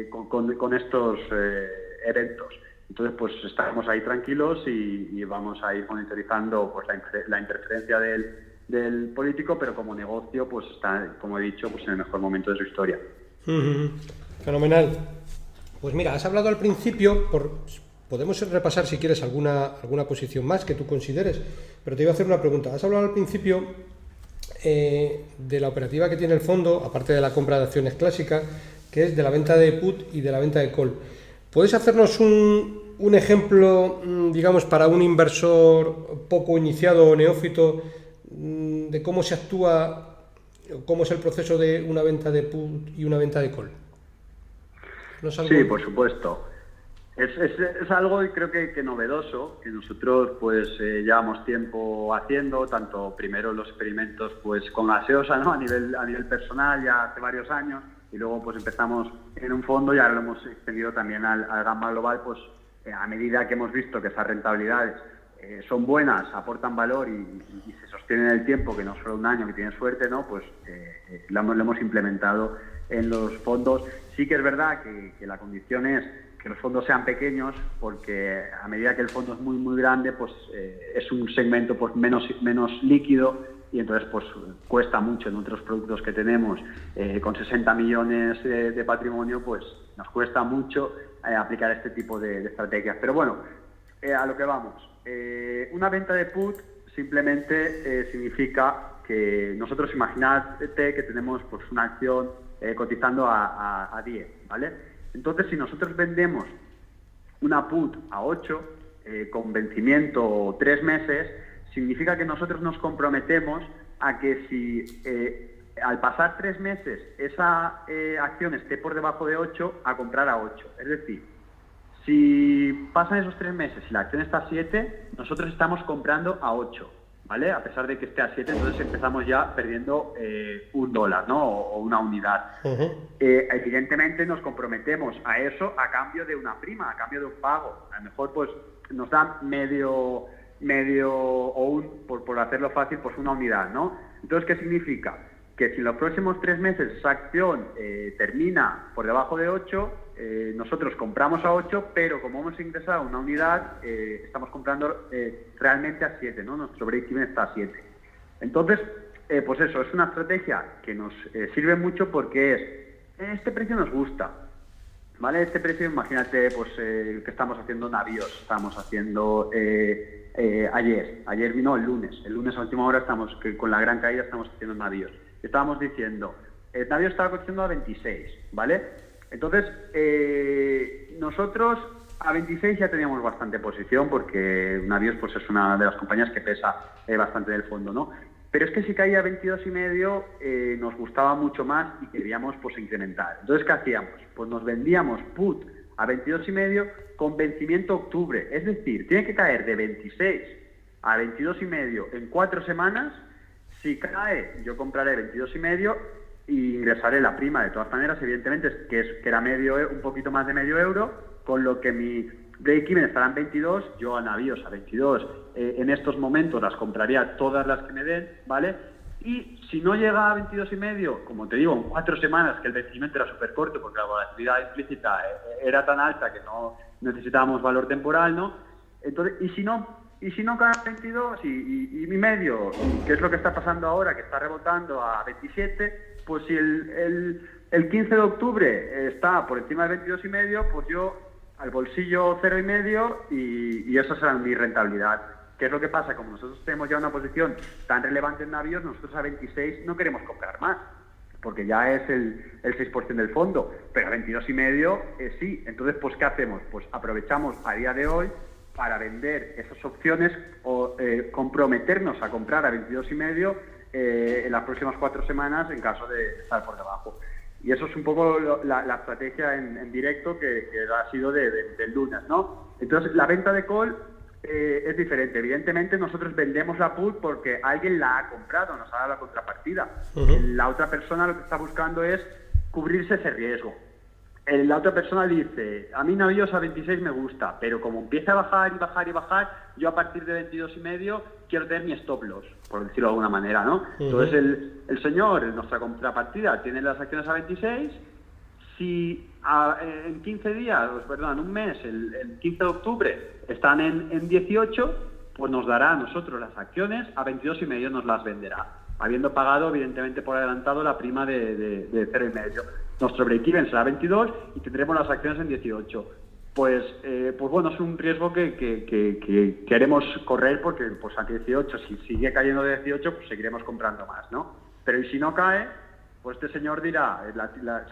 con estos eventos. Entonces, pues estamos ahí tranquilos y vamos a ir monitorizando pues la interferencia del político, pero como negocio pues está, como he dicho, pues en el mejor momento de su historia. Fenomenal. Pues mira, has hablado al principio, podemos repasar si quieres alguna posición más que tú consideres, pero te iba a hacer una pregunta. Has hablado al principio de la operativa que tiene el fondo, aparte de la compra de acciones clásicas, que es de la venta de put y de la venta de call. ¿Puedes hacernos un un ejemplo, digamos, para un inversor poco iniciado o neófito, de cómo se actúa, cómo es el proceso de una venta de put y una venta de call? ¿No es algo... Sí, por supuesto. Es algo, creo que novedoso, que nosotros pues llevamos tiempo haciendo, tanto primero los experimentos pues con gaseosa, ¿no? a nivel personal ya hace varios años, y luego pues empezamos en un fondo y ahora lo hemos extendido también al gama global, pues a medida que hemos visto que esas rentabilidades son buenas, aportan valor y se sostienen en el tiempo, que no solo un año, que tienen suerte, ¿no? Pues lo hemos implementado en los fondos. Sí que es verdad que la condición es que los fondos sean pequeños, porque a medida que el fondo es muy muy grande, pues es un segmento pues menos líquido, y entonces pues cuesta mucho. En otros productos que tenemos con 60 millones de patrimonio, pues nos cuesta mucho aplicar este tipo de estrategias. Pero bueno, a lo que vamos. Una venta de put simplemente significa que nosotros, imagínate que tenemos pues una acción cotizando a 10, ¿vale? Entonces, si nosotros vendemos una put a 8, con vencimiento 3 meses, significa que nosotros nos comprometemos a que si al pasar 3 meses esa acción esté por debajo de 8, a comprar a 8. Es decir, si pasan esos 3 meses y la acción está a 7, nosotros estamos comprando a 8. ¿Vale? A pesar de que esté a 7, entonces empezamos ya perdiendo $1, ¿no? O una unidad. Evidentemente nos comprometemos a eso a cambio de una prima, a cambio de un pago. A lo mejor pues nos dan medio o por hacerlo fácil, pues una unidad, ¿no? Entonces, ¿qué significa? Que si en los próximos 3 meses esa acción termina por debajo de 8, nosotros compramos a 8, pero como hemos ingresado una unidad, estamos comprando realmente a 7, ¿no? Nuestro break-even está a 7. Entonces, pues eso, es una estrategia que nos sirve mucho porque este precio nos gusta, ¿vale? Este precio, imagínate, pues que estamos haciendo navíos, estamos haciendo ayer no, el lunes a última hora estamos, que con la gran caída estamos haciendo navíos. Estábamos diciendo, el navío estaba cotizando a 26, ¿vale? Entonces, nosotros a 26 ya teníamos bastante posición, porque Navios pues es una de las compañías que pesa bastante del fondo, ¿no? Pero es que si caía a 22,5 nos gustaba mucho más y queríamos pues incrementar. Entonces, ¿qué hacíamos? Pues nos vendíamos put a 22,5 con vencimiento octubre. Es decir, tiene que caer de 26 a 22,5 en 4 semanas. Si cae, yo compraré 22,5 y ingresaré la prima. De todas maneras, evidentemente, que era un poquito más de medio euro, con lo que mi break-even estará en 22, yo a navíos a 22, en estos momentos las compraría todas las que me den, ¿vale? Y si no llega a 22,5, como te digo, en 4 semanas, que el vencimiento era súper corto, porque la volatilidad implícita era tan alta que no necesitábamos valor temporal, ¿no? Entonces, y si no cae a 22 y mi medio, que es lo que está pasando ahora, que está rebotando a 27, pues si el 15 de octubre está por encima de 22,5, pues yo al bolsillo 0,5 y esa será mi rentabilidad. ¿Qué es lo que pasa? Como nosotros tenemos ya una posición tan relevante en navíos, nosotros a 26 no queremos comprar más, porque ya es el 6% del fondo, pero a 22,5 sí. Entonces, pues ¿qué hacemos? Pues aprovechamos a día de hoy para vender esas opciones o comprometernos a comprar a 22,5 en las próximas 4 semanas en caso de estar por debajo. Y eso es un poco la estrategia en directo que ha sido del lunes, ¿no? Entonces, la venta de call es diferente. Evidentemente, nosotros vendemos la put porque alguien la ha comprado, nos ha dado la contrapartida. La otra persona lo que está buscando es cubrirse ese riesgo. La otra persona dice, a mí navíos a 26 me gusta, pero como empieza a bajar y bajar y bajar, yo a partir de 22,5 quiero tener mi stop loss, por decirlo de alguna manera, ¿no? Entonces el señor, nuestra contrapartida, tiene las acciones a 26, si en 15 días, en un mes, el 15 de octubre, están en 18, pues nos dará a nosotros las acciones a 22,5, nos las venderá, habiendo pagado evidentemente por adelantado la prima de 0,5. Nuestro break-even será 22 y tendremos las acciones en 18. Pues bueno, es un riesgo que queremos correr, porque pues a 18, si sigue cayendo de 18, pues seguiremos comprando más, ¿no? Pero y si no cae, pues este señor dirá,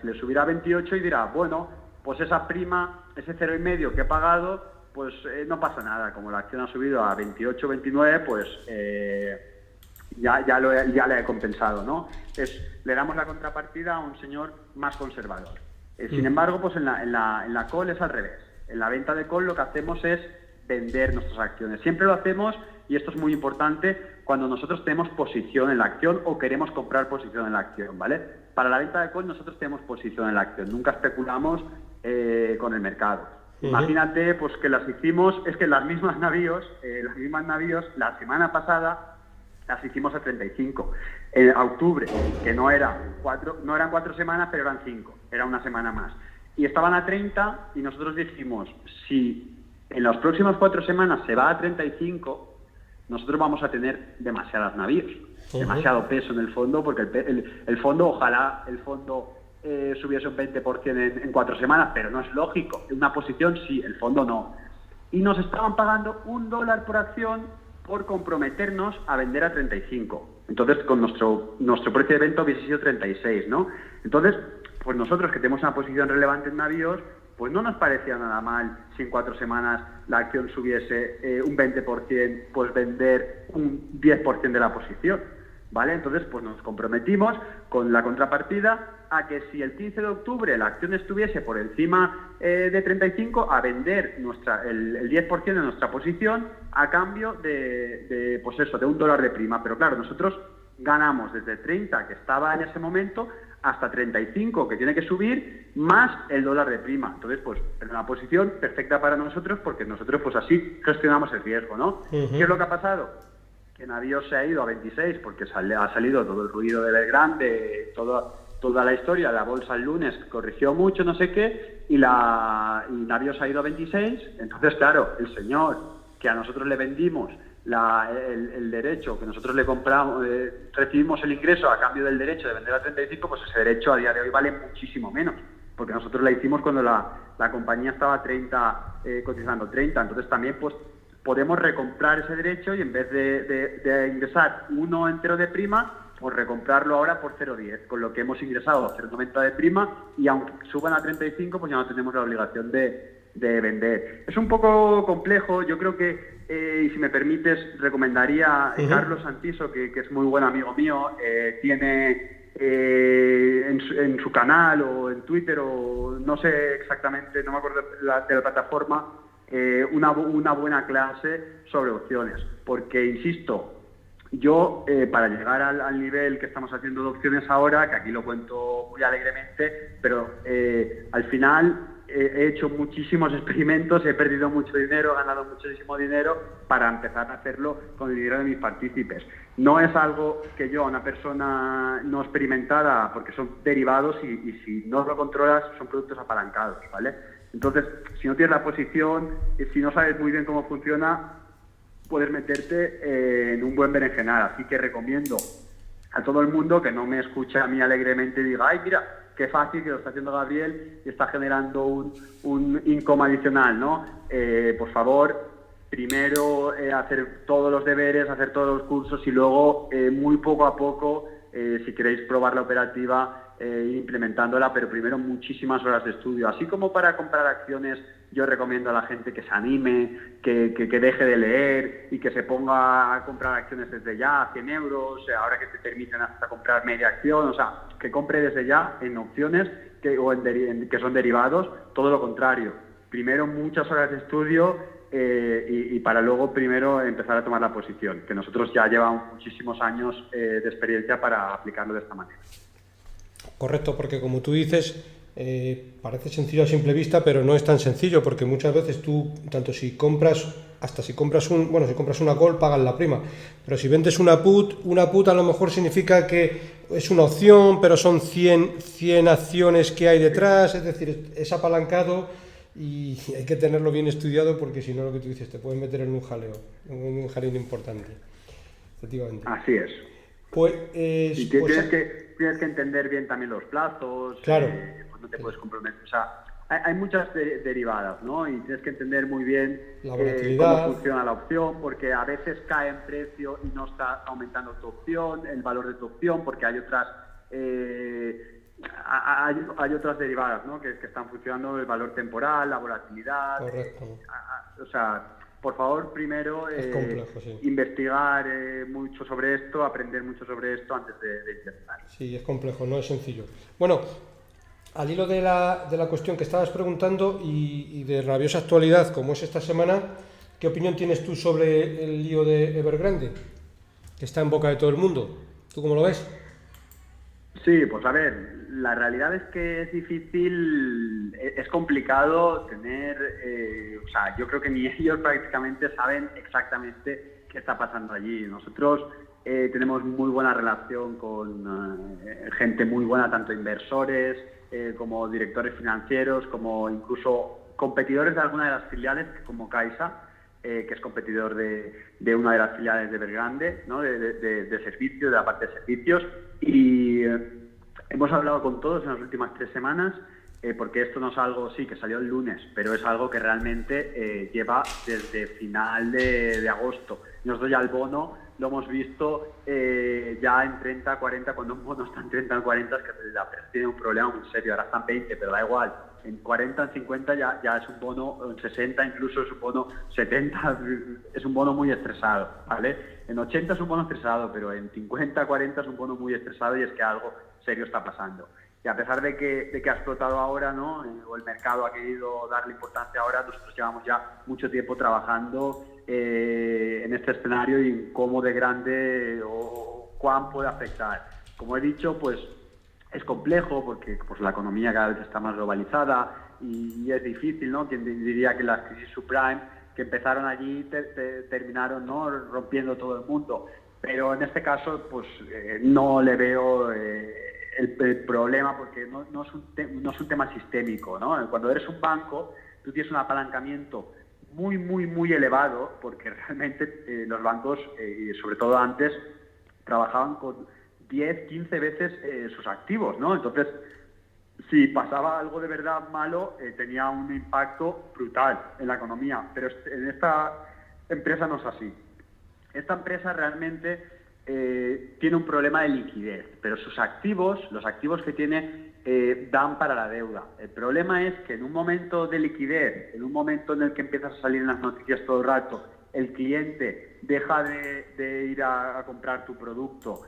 le subirá a 28 y dirá, bueno, pues esa prima, ese 0,5 que he pagado, no pasa nada. Como la acción ha subido a 28, 29, pues ya le he compensado, ¿no? Le damos la contrapartida a un señor más conservador. Sin embargo, pues en la call es al revés. En la venta de call lo que hacemos es vender nuestras acciones. Siempre lo hacemos, y esto es muy importante, cuando nosotros tenemos posición en la acción o queremos comprar posición en la acción, ¿vale? Para la venta de call nosotros tenemos posición en la acción, nunca especulamos con el mercado. Imagínate pues que las hicimos, es que las mismas navíos, la semana pasada las hicimos a 35. En octubre, que no eran 4 semanas, pero eran 5, era una semana más. Y estaban a 30 y nosotros dijimos, si en las próximas 4 semanas se va a 35, nosotros vamos a tener demasiadas navíos, demasiado peso en el fondo, porque el fondo, ojalá el fondo subiese un 20% en 4 semanas, pero no es lógico. En una posición sí, el fondo no. Y nos estaban pagando $1 por acción por comprometernos a vender a 35. Entonces, con nuestro precio de venta hubiese sido 36, ¿no? Entonces, pues nosotros que tenemos una posición relevante en navíos, pues no nos parecía nada mal si en 4 semanas la acción subiese un 20%, pues vender un 10% de la posición, ¿vale? Entonces, pues nos comprometimos con la contrapartida a que si el 15 de octubre la acción estuviese por encima de 35, a vender el 10% de nuestra posición a cambio de $1 de prima. Pero claro, nosotros ganamos desde 30, que estaba en ese momento, hasta 35, que tiene que subir, más el $1 de prima. Entonces, pues, es una posición perfecta para nosotros, porque nosotros, pues, así gestionamos el riesgo, ¿no? ¿Qué es lo que ha pasado? Que Navíos se ha ido a 26, porque ha salido todo el ruido de Evergrande, toda la historia, la bolsa el lunes corrigió mucho, no sé qué, y Navíos ha ido a 26. Entonces, claro, el señor que a nosotros le vendimos el derecho, que nosotros le compramos, recibimos el ingreso a cambio del derecho de vender a 35, pues ese derecho a día de hoy vale muchísimo menos, porque nosotros la hicimos cuando la compañía estaba a 30, cotizando 30. Entonces también pues podemos recomprar ese derecho y en vez de ingresar 1 entero de prima, pues recomprarlo ahora por 0,10, con lo que hemos ingresado a 0,90 de prima, y aunque suban a 35, pues ya no tenemos la obligación de vender. Es un poco complejo. Yo creo que, y si me permites, recomendaría a Carlos Santiso, que es muy buen amigo mío, tiene en su canal o en Twitter, o no sé exactamente, no me acuerdo de la plataforma, una buena clase sobre opciones, porque, insisto, yo, para llegar al nivel que estamos haciendo de opciones ahora, que aquí lo cuento muy alegremente, pero al final he hecho muchísimos experimentos, he perdido mucho dinero, he ganado muchísimo dinero para empezar a hacerlo con el dinero de mis partícipes. No es algo que yo, a una persona no experimentada, porque son derivados y si no lo controlas son productos apalancados, ¿vale? Entonces, si no tienes la posición, si no sabes muy bien cómo funciona, puedes meterte en un buen berenjenal. Así que recomiendo a todo el mundo que no me escuche a mí alegremente y diga, ay, mira, qué fácil que lo está haciendo Gabriel y está generando un income adicional, ¿no? Por favor, primero hacer todos los deberes, hacer todos los cursos, y luego muy poco a poco, si queréis probar la operativa, implementándola, pero primero muchísimas horas de estudio. Así como para comprar acciones, yo recomiendo a la gente que se anime, que deje de leer y que se ponga a comprar acciones desde ya a 100 euros, ahora que te permiten hasta comprar media acción, o sea, que compre desde ya en opciones que son derivados. Todo lo contrario, primero muchas horas de estudio y para luego primero empezar a tomar la posición, que nosotros ya llevamos muchísimos años de experiencia para aplicarlo de esta manera. Correcto, porque como tú dices, parece sencillo a simple vista, pero no es tan sencillo, porque muchas veces tú, tanto si compras una call, pagas la prima, pero si vendes una put a lo mejor significa que es una opción, pero son 100 acciones que hay detrás, es decir, es apalancado y hay que tenerlo bien estudiado, porque si no, lo que tú dices, te pueden meter en un jaleo, en un jardín importante, efectivamente. Así es. Pues, y tienes que entender bien también los plazos, claro, pues no te puedes comprometer. O sea, hay muchas derivadas, ¿no? Y tienes que entender muy bien cómo funciona la opción, porque a veces cae en precio y no está aumentando tu opción, el valor de tu opción, porque hay otras Hay otras derivadas, ¿no? que están funcionando, el valor temporal, la volatilidad. Correcto. O sea, por favor, primero Es complejo, sí. investigar mucho sobre esto, aprender mucho sobre esto antes de intentar. Sí, es complejo, no es sencillo. Bueno, al hilo de la cuestión que estabas preguntando y de rabiosa actualidad como es esta semana, ¿qué opinión tienes tú sobre el lío de Evergrande, que está en boca de todo el mundo? ¿Tú cómo lo ves? Sí, pues a ver, la realidad es que es difícil, es complicado tener, o sea, yo creo que ni ellos prácticamente saben exactamente qué está pasando allí. Nosotros tenemos muy buena relación con gente muy buena, tanto inversores como directores financieros, como incluso competidores de alguna de las filiales, como Caixa, que es competidor de una de las filiales de Evergrande, ¿no? de servicios, de la parte de servicios. Y hemos hablado con todos en las últimas 3 semanas, porque esto no es algo, sí, que salió el lunes, pero es algo que realmente lleva desde final de agosto. Nosotros ya el bono lo hemos visto ya en 30, 40, cuando un bono está en 30 o 40 es que la empresa tiene un problema muy serio. Ahora están 20, pero da igual. En 40, en 50 ya es un bono, en 60 incluso es un bono, 70 es un bono muy estresado, ¿vale? En 80 es un bono estresado, pero en 50, 40 es un bono muy estresado y es que algo serio está pasando. Y a pesar de que ha explotado ahora, ¿no? O el mercado ha querido darle importancia ahora, nosotros llevamos ya mucho tiempo trabajando en este escenario y cómo de grande o cuán puede afectar. Como he dicho, pues es complejo porque pues, la economía cada vez está más globalizada y es difícil, ¿no? Quien diría que las crisis subprime que empezaron allí terminaron, ¿no? Rompiendo todo el mundo. Pero en este caso, pues no le veo el problema porque no es un tema sistémico, ¿no? Cuando eres un banco, tú tienes un apalancamiento muy, muy, muy elevado porque realmente los bancos, y sobre todo antes, trabajaban con 10, 15 veces sus activos, ¿no? Entonces, si pasaba algo de verdad malo, tenía un impacto brutal en la economía. Pero en esta empresa no es así. Esta empresa realmente tiene un problema de liquidez, pero sus activos, los activos que tiene, dan para la deuda. El problema es que en un momento de liquidez, en un momento en el que empiezas a salir en las noticias todo el rato, el cliente deja de ir a comprar tu producto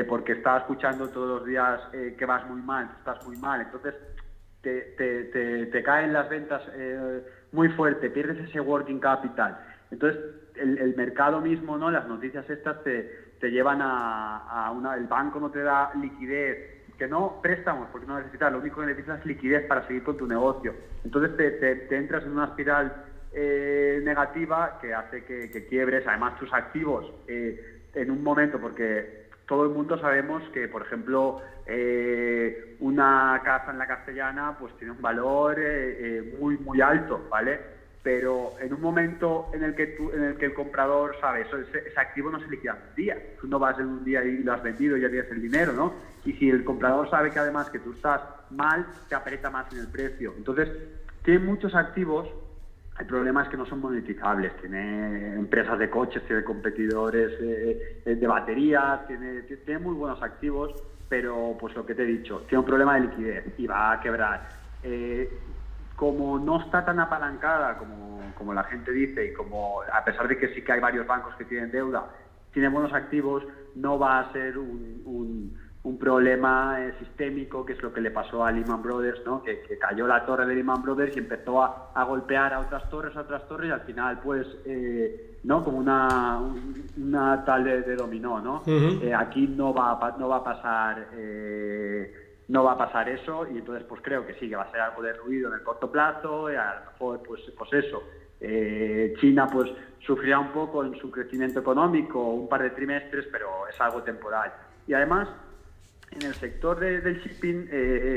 porque está escuchando todos los días que vas muy mal, que estás muy mal, entonces te caen las ventas muy fuerte, pierdes ese working capital. Entonces el mercado mismo, ¿no? Las noticias estas te llevan el banco no te da liquidez, que no préstamos porque no necesitas, lo único que necesitas es liquidez para seguir con tu negocio. Entonces te entras en una espiral negativa que hace que quiebres además tus activos en un momento, porque todo el mundo sabemos que, por ejemplo, una casa en la Castellana pues tiene un valor muy, muy alto, ¿vale? Pero en un momento en el que el comprador sabe ese activo no se liquida en un día. Tú no vas en un día y lo has vendido y ya tienes el dinero, ¿no? Y si el comprador sabe que además que tú estás mal, te aprieta más en el precio. Entonces, tiene muchos activos. El problema es que no son monetizables. Tiene empresas de coches, tiene competidores de baterías, tiene muy buenos activos, pero pues lo que te he dicho, tiene un problema de liquidez y va a quebrar. Como no está tan apalancada como la gente dice y como a pesar de que sí que hay varios bancos que tienen deuda, tiene buenos activos, no va a ser un problema sistémico, que es lo que le pasó a Lehman Brothers, ¿no? Que cayó la torre de Lehman Brothers y empezó a golpear a otras torres y al final pues no como una tal de dominó, ¿no? Uh-huh. Aquí no va a pasar no va a pasar eso y entonces pues creo que sí, que va a ser algo de ruido en el corto plazo y a lo mejor pues eso. China pues sufrirá un poco en su crecimiento económico un par de trimestres, pero es algo temporal. Y además en el sector del shipping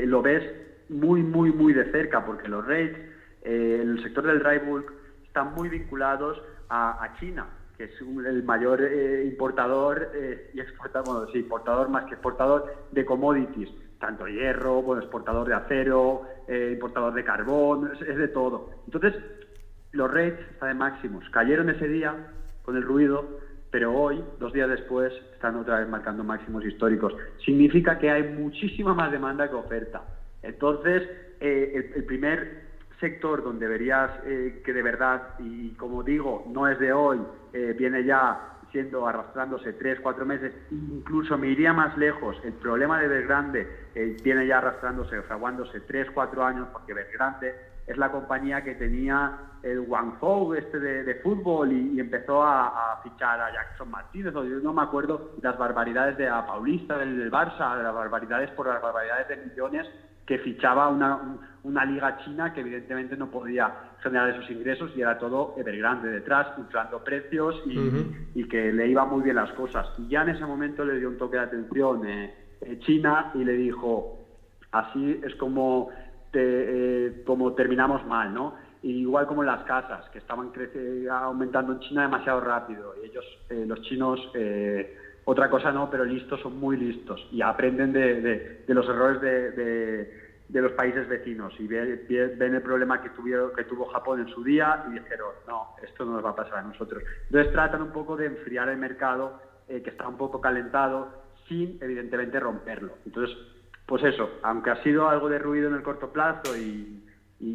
lo ves muy, muy, muy de cerca, porque los rates, el sector del dry bulk, están muy vinculados a China, que es el mayor importador y exportador, bueno, sí, importador más que exportador de commodities, tanto hierro, bueno, exportador de acero, importador de carbón, es de todo. Entonces, los rates están de máximos. Cayeron ese día con el ruido pero hoy, 2 días después, están otra vez marcando máximos históricos. Significa que hay muchísima más demanda que oferta. Entonces, el primer sector donde verías que de verdad, y como digo, no es de hoy, viene ya arrastrándose 3-4 meses, incluso me iría más lejos, el problema de Evergrande viene ya arrastrándose, fraguándose 3-4 años, porque Evergrande es la compañía que tenía el Guangzhou de fútbol y empezó a fichar a Jackson Martínez, o yo no me acuerdo las barbaridades de a Paulista del Barça, las barbaridades de millones que fichaba una liga china que evidentemente no podía generar esos ingresos, y era todo Evergrande detrás, inflando precios y que le iban muy bien las cosas. Y ya en ese momento le dio un toque de atención China y le dijo, así es como terminamos mal, ¿no? Y igual como las casas, que estaban aumentando en China demasiado rápido, y ellos, los chinos, otra cosa no, pero listos, son muy listos y aprenden de los errores de los países vecinos, y ven el problema que tuvo Japón en su día y dijeron, no, esto no nos va a pasar a nosotros. Entonces tratan un poco de enfriar el mercado, que está un poco calentado, sin evidentemente romperlo. Entonces, pues eso, aunque ha sido algo de ruido en el corto plazo y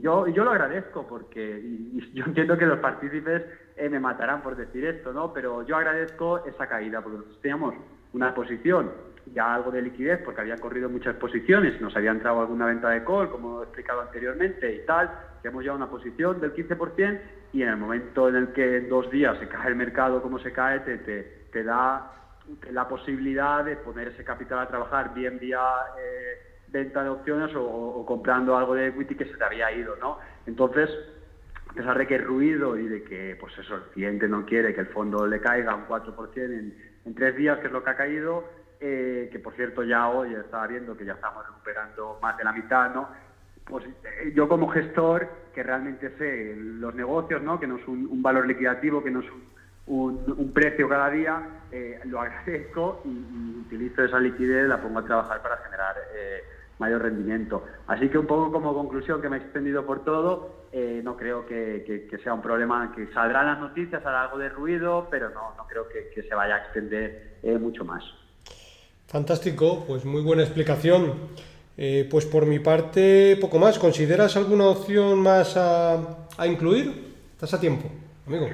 yo lo agradezco, porque y yo entiendo que los partícipes me matarán por decir esto, ¿no? Pero yo agradezco esa caída, porque nosotros teníamos una posición, ya algo de liquidez, porque habían corrido muchas posiciones, nos había entrado alguna venta de call, como he explicado anteriormente y tal, que hemos llevado una posición del 15%, y en el momento en el que en 2 días se cae el mercado como se cae, te da la posibilidad de poner ese capital a trabajar, bien vía venta de opciones o comprando algo de equity que se te había ido, ¿no? Entonces, a pesar de que hay ruido y de que, pues eso, el cliente no quiere que el fondo le caiga un 4% en 3 días, que es lo que ha caído, que por cierto ya hoy estaba viendo que ya estamos recuperando más de la mitad, ¿no? Pues yo como gestor, que realmente sé los negocios, ¿no? Que no es un valor liquidativo, que no es un precio cada día, lo agradezco y utilizo esa liquidez, la pongo a trabajar para generar mayor rendimiento. Así que un poco como conclusión, que me he extendido por todo, no creo que sea un problema, que saldrán las noticias, hará algo de ruido, pero no creo que se vaya a extender mucho más. Fantástico, pues muy buena explicación. Pues por mi parte, poco más. ¿Consideras alguna opción más a incluir? ¿Estás a tiempo, amigo?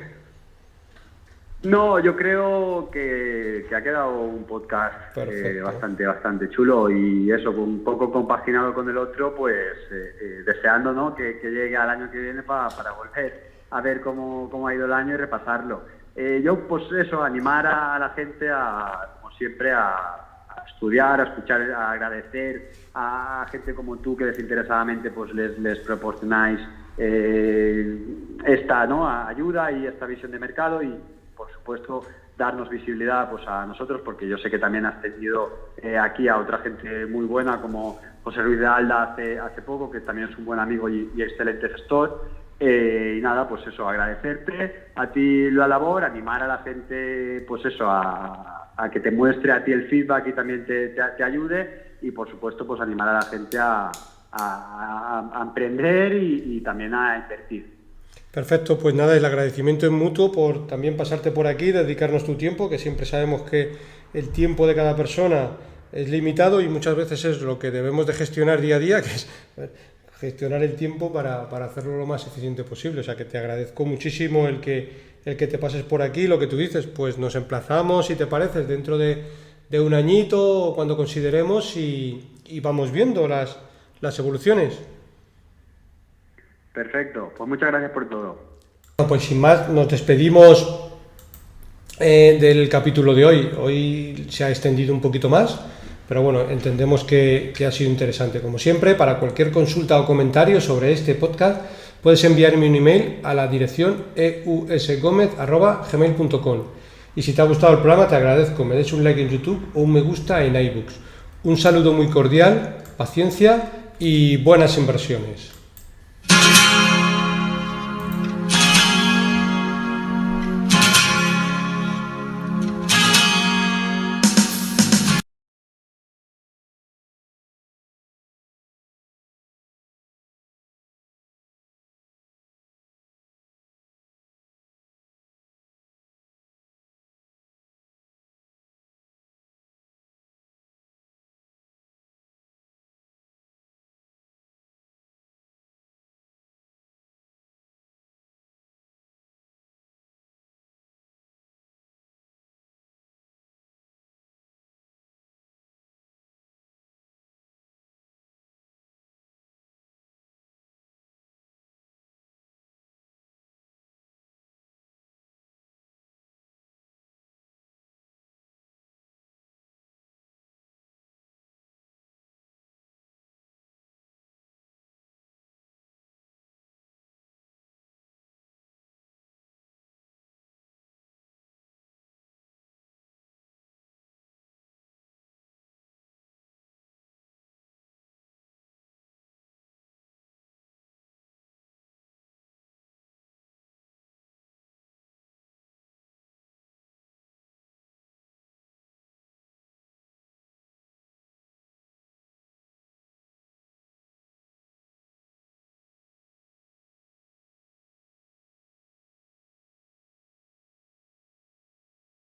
No, yo creo que ha quedado un podcast bastante chulo, y eso, un poco compaginado con el otro, pues deseando, ¿no? que llegue al año que viene para volver a ver cómo ha ido el año y repasarlo. Yo, pues eso, animar a la gente, como siempre, a estudiar, a escuchar, a agradecer a gente como tú, que desinteresadamente pues les proporcionáis esta, ¿no? ayuda y esta visión de mercado, y por supuesto darnos visibilidad pues a nosotros, porque yo sé que también has tenido aquí a otra gente muy buena, como José Ruiz de Alda hace poco, que también es un buen amigo y excelente gestor. Y nada, pues eso, agradecerte a ti la labor, animar a la gente, pues eso, a que te muestre a ti el feedback y también te ayude, y por supuesto pues animar a la gente a emprender y también a invertir. Perfecto, pues nada, el agradecimiento es mutuo por también pasarte por aquí, dedicarnos tu tiempo, que siempre sabemos que el tiempo de cada persona es limitado y muchas veces es lo que debemos de gestionar día a día, que es gestionar el tiempo para hacerlo lo más eficiente posible. O sea que te agradezco muchísimo el que te pases por aquí. Lo que tú dices, pues nos emplazamos, si te parece, dentro de un añito, cuando consideremos, y vamos viendo las evoluciones. Perfecto, pues muchas gracias por todo. Pues sin más, nos despedimos del capítulo de hoy. Hoy se ha extendido un poquito más, pero bueno, entendemos que ha sido interesante. Como siempre, para cualquier consulta o comentario sobre este podcast, puedes enviarme un email a la dirección eusgomez@gmail.com. Y si te ha gustado el programa, te agradezco me des un like en YouTube o un me gusta en iBooks. Un saludo muy cordial, paciencia y buenas inversiones.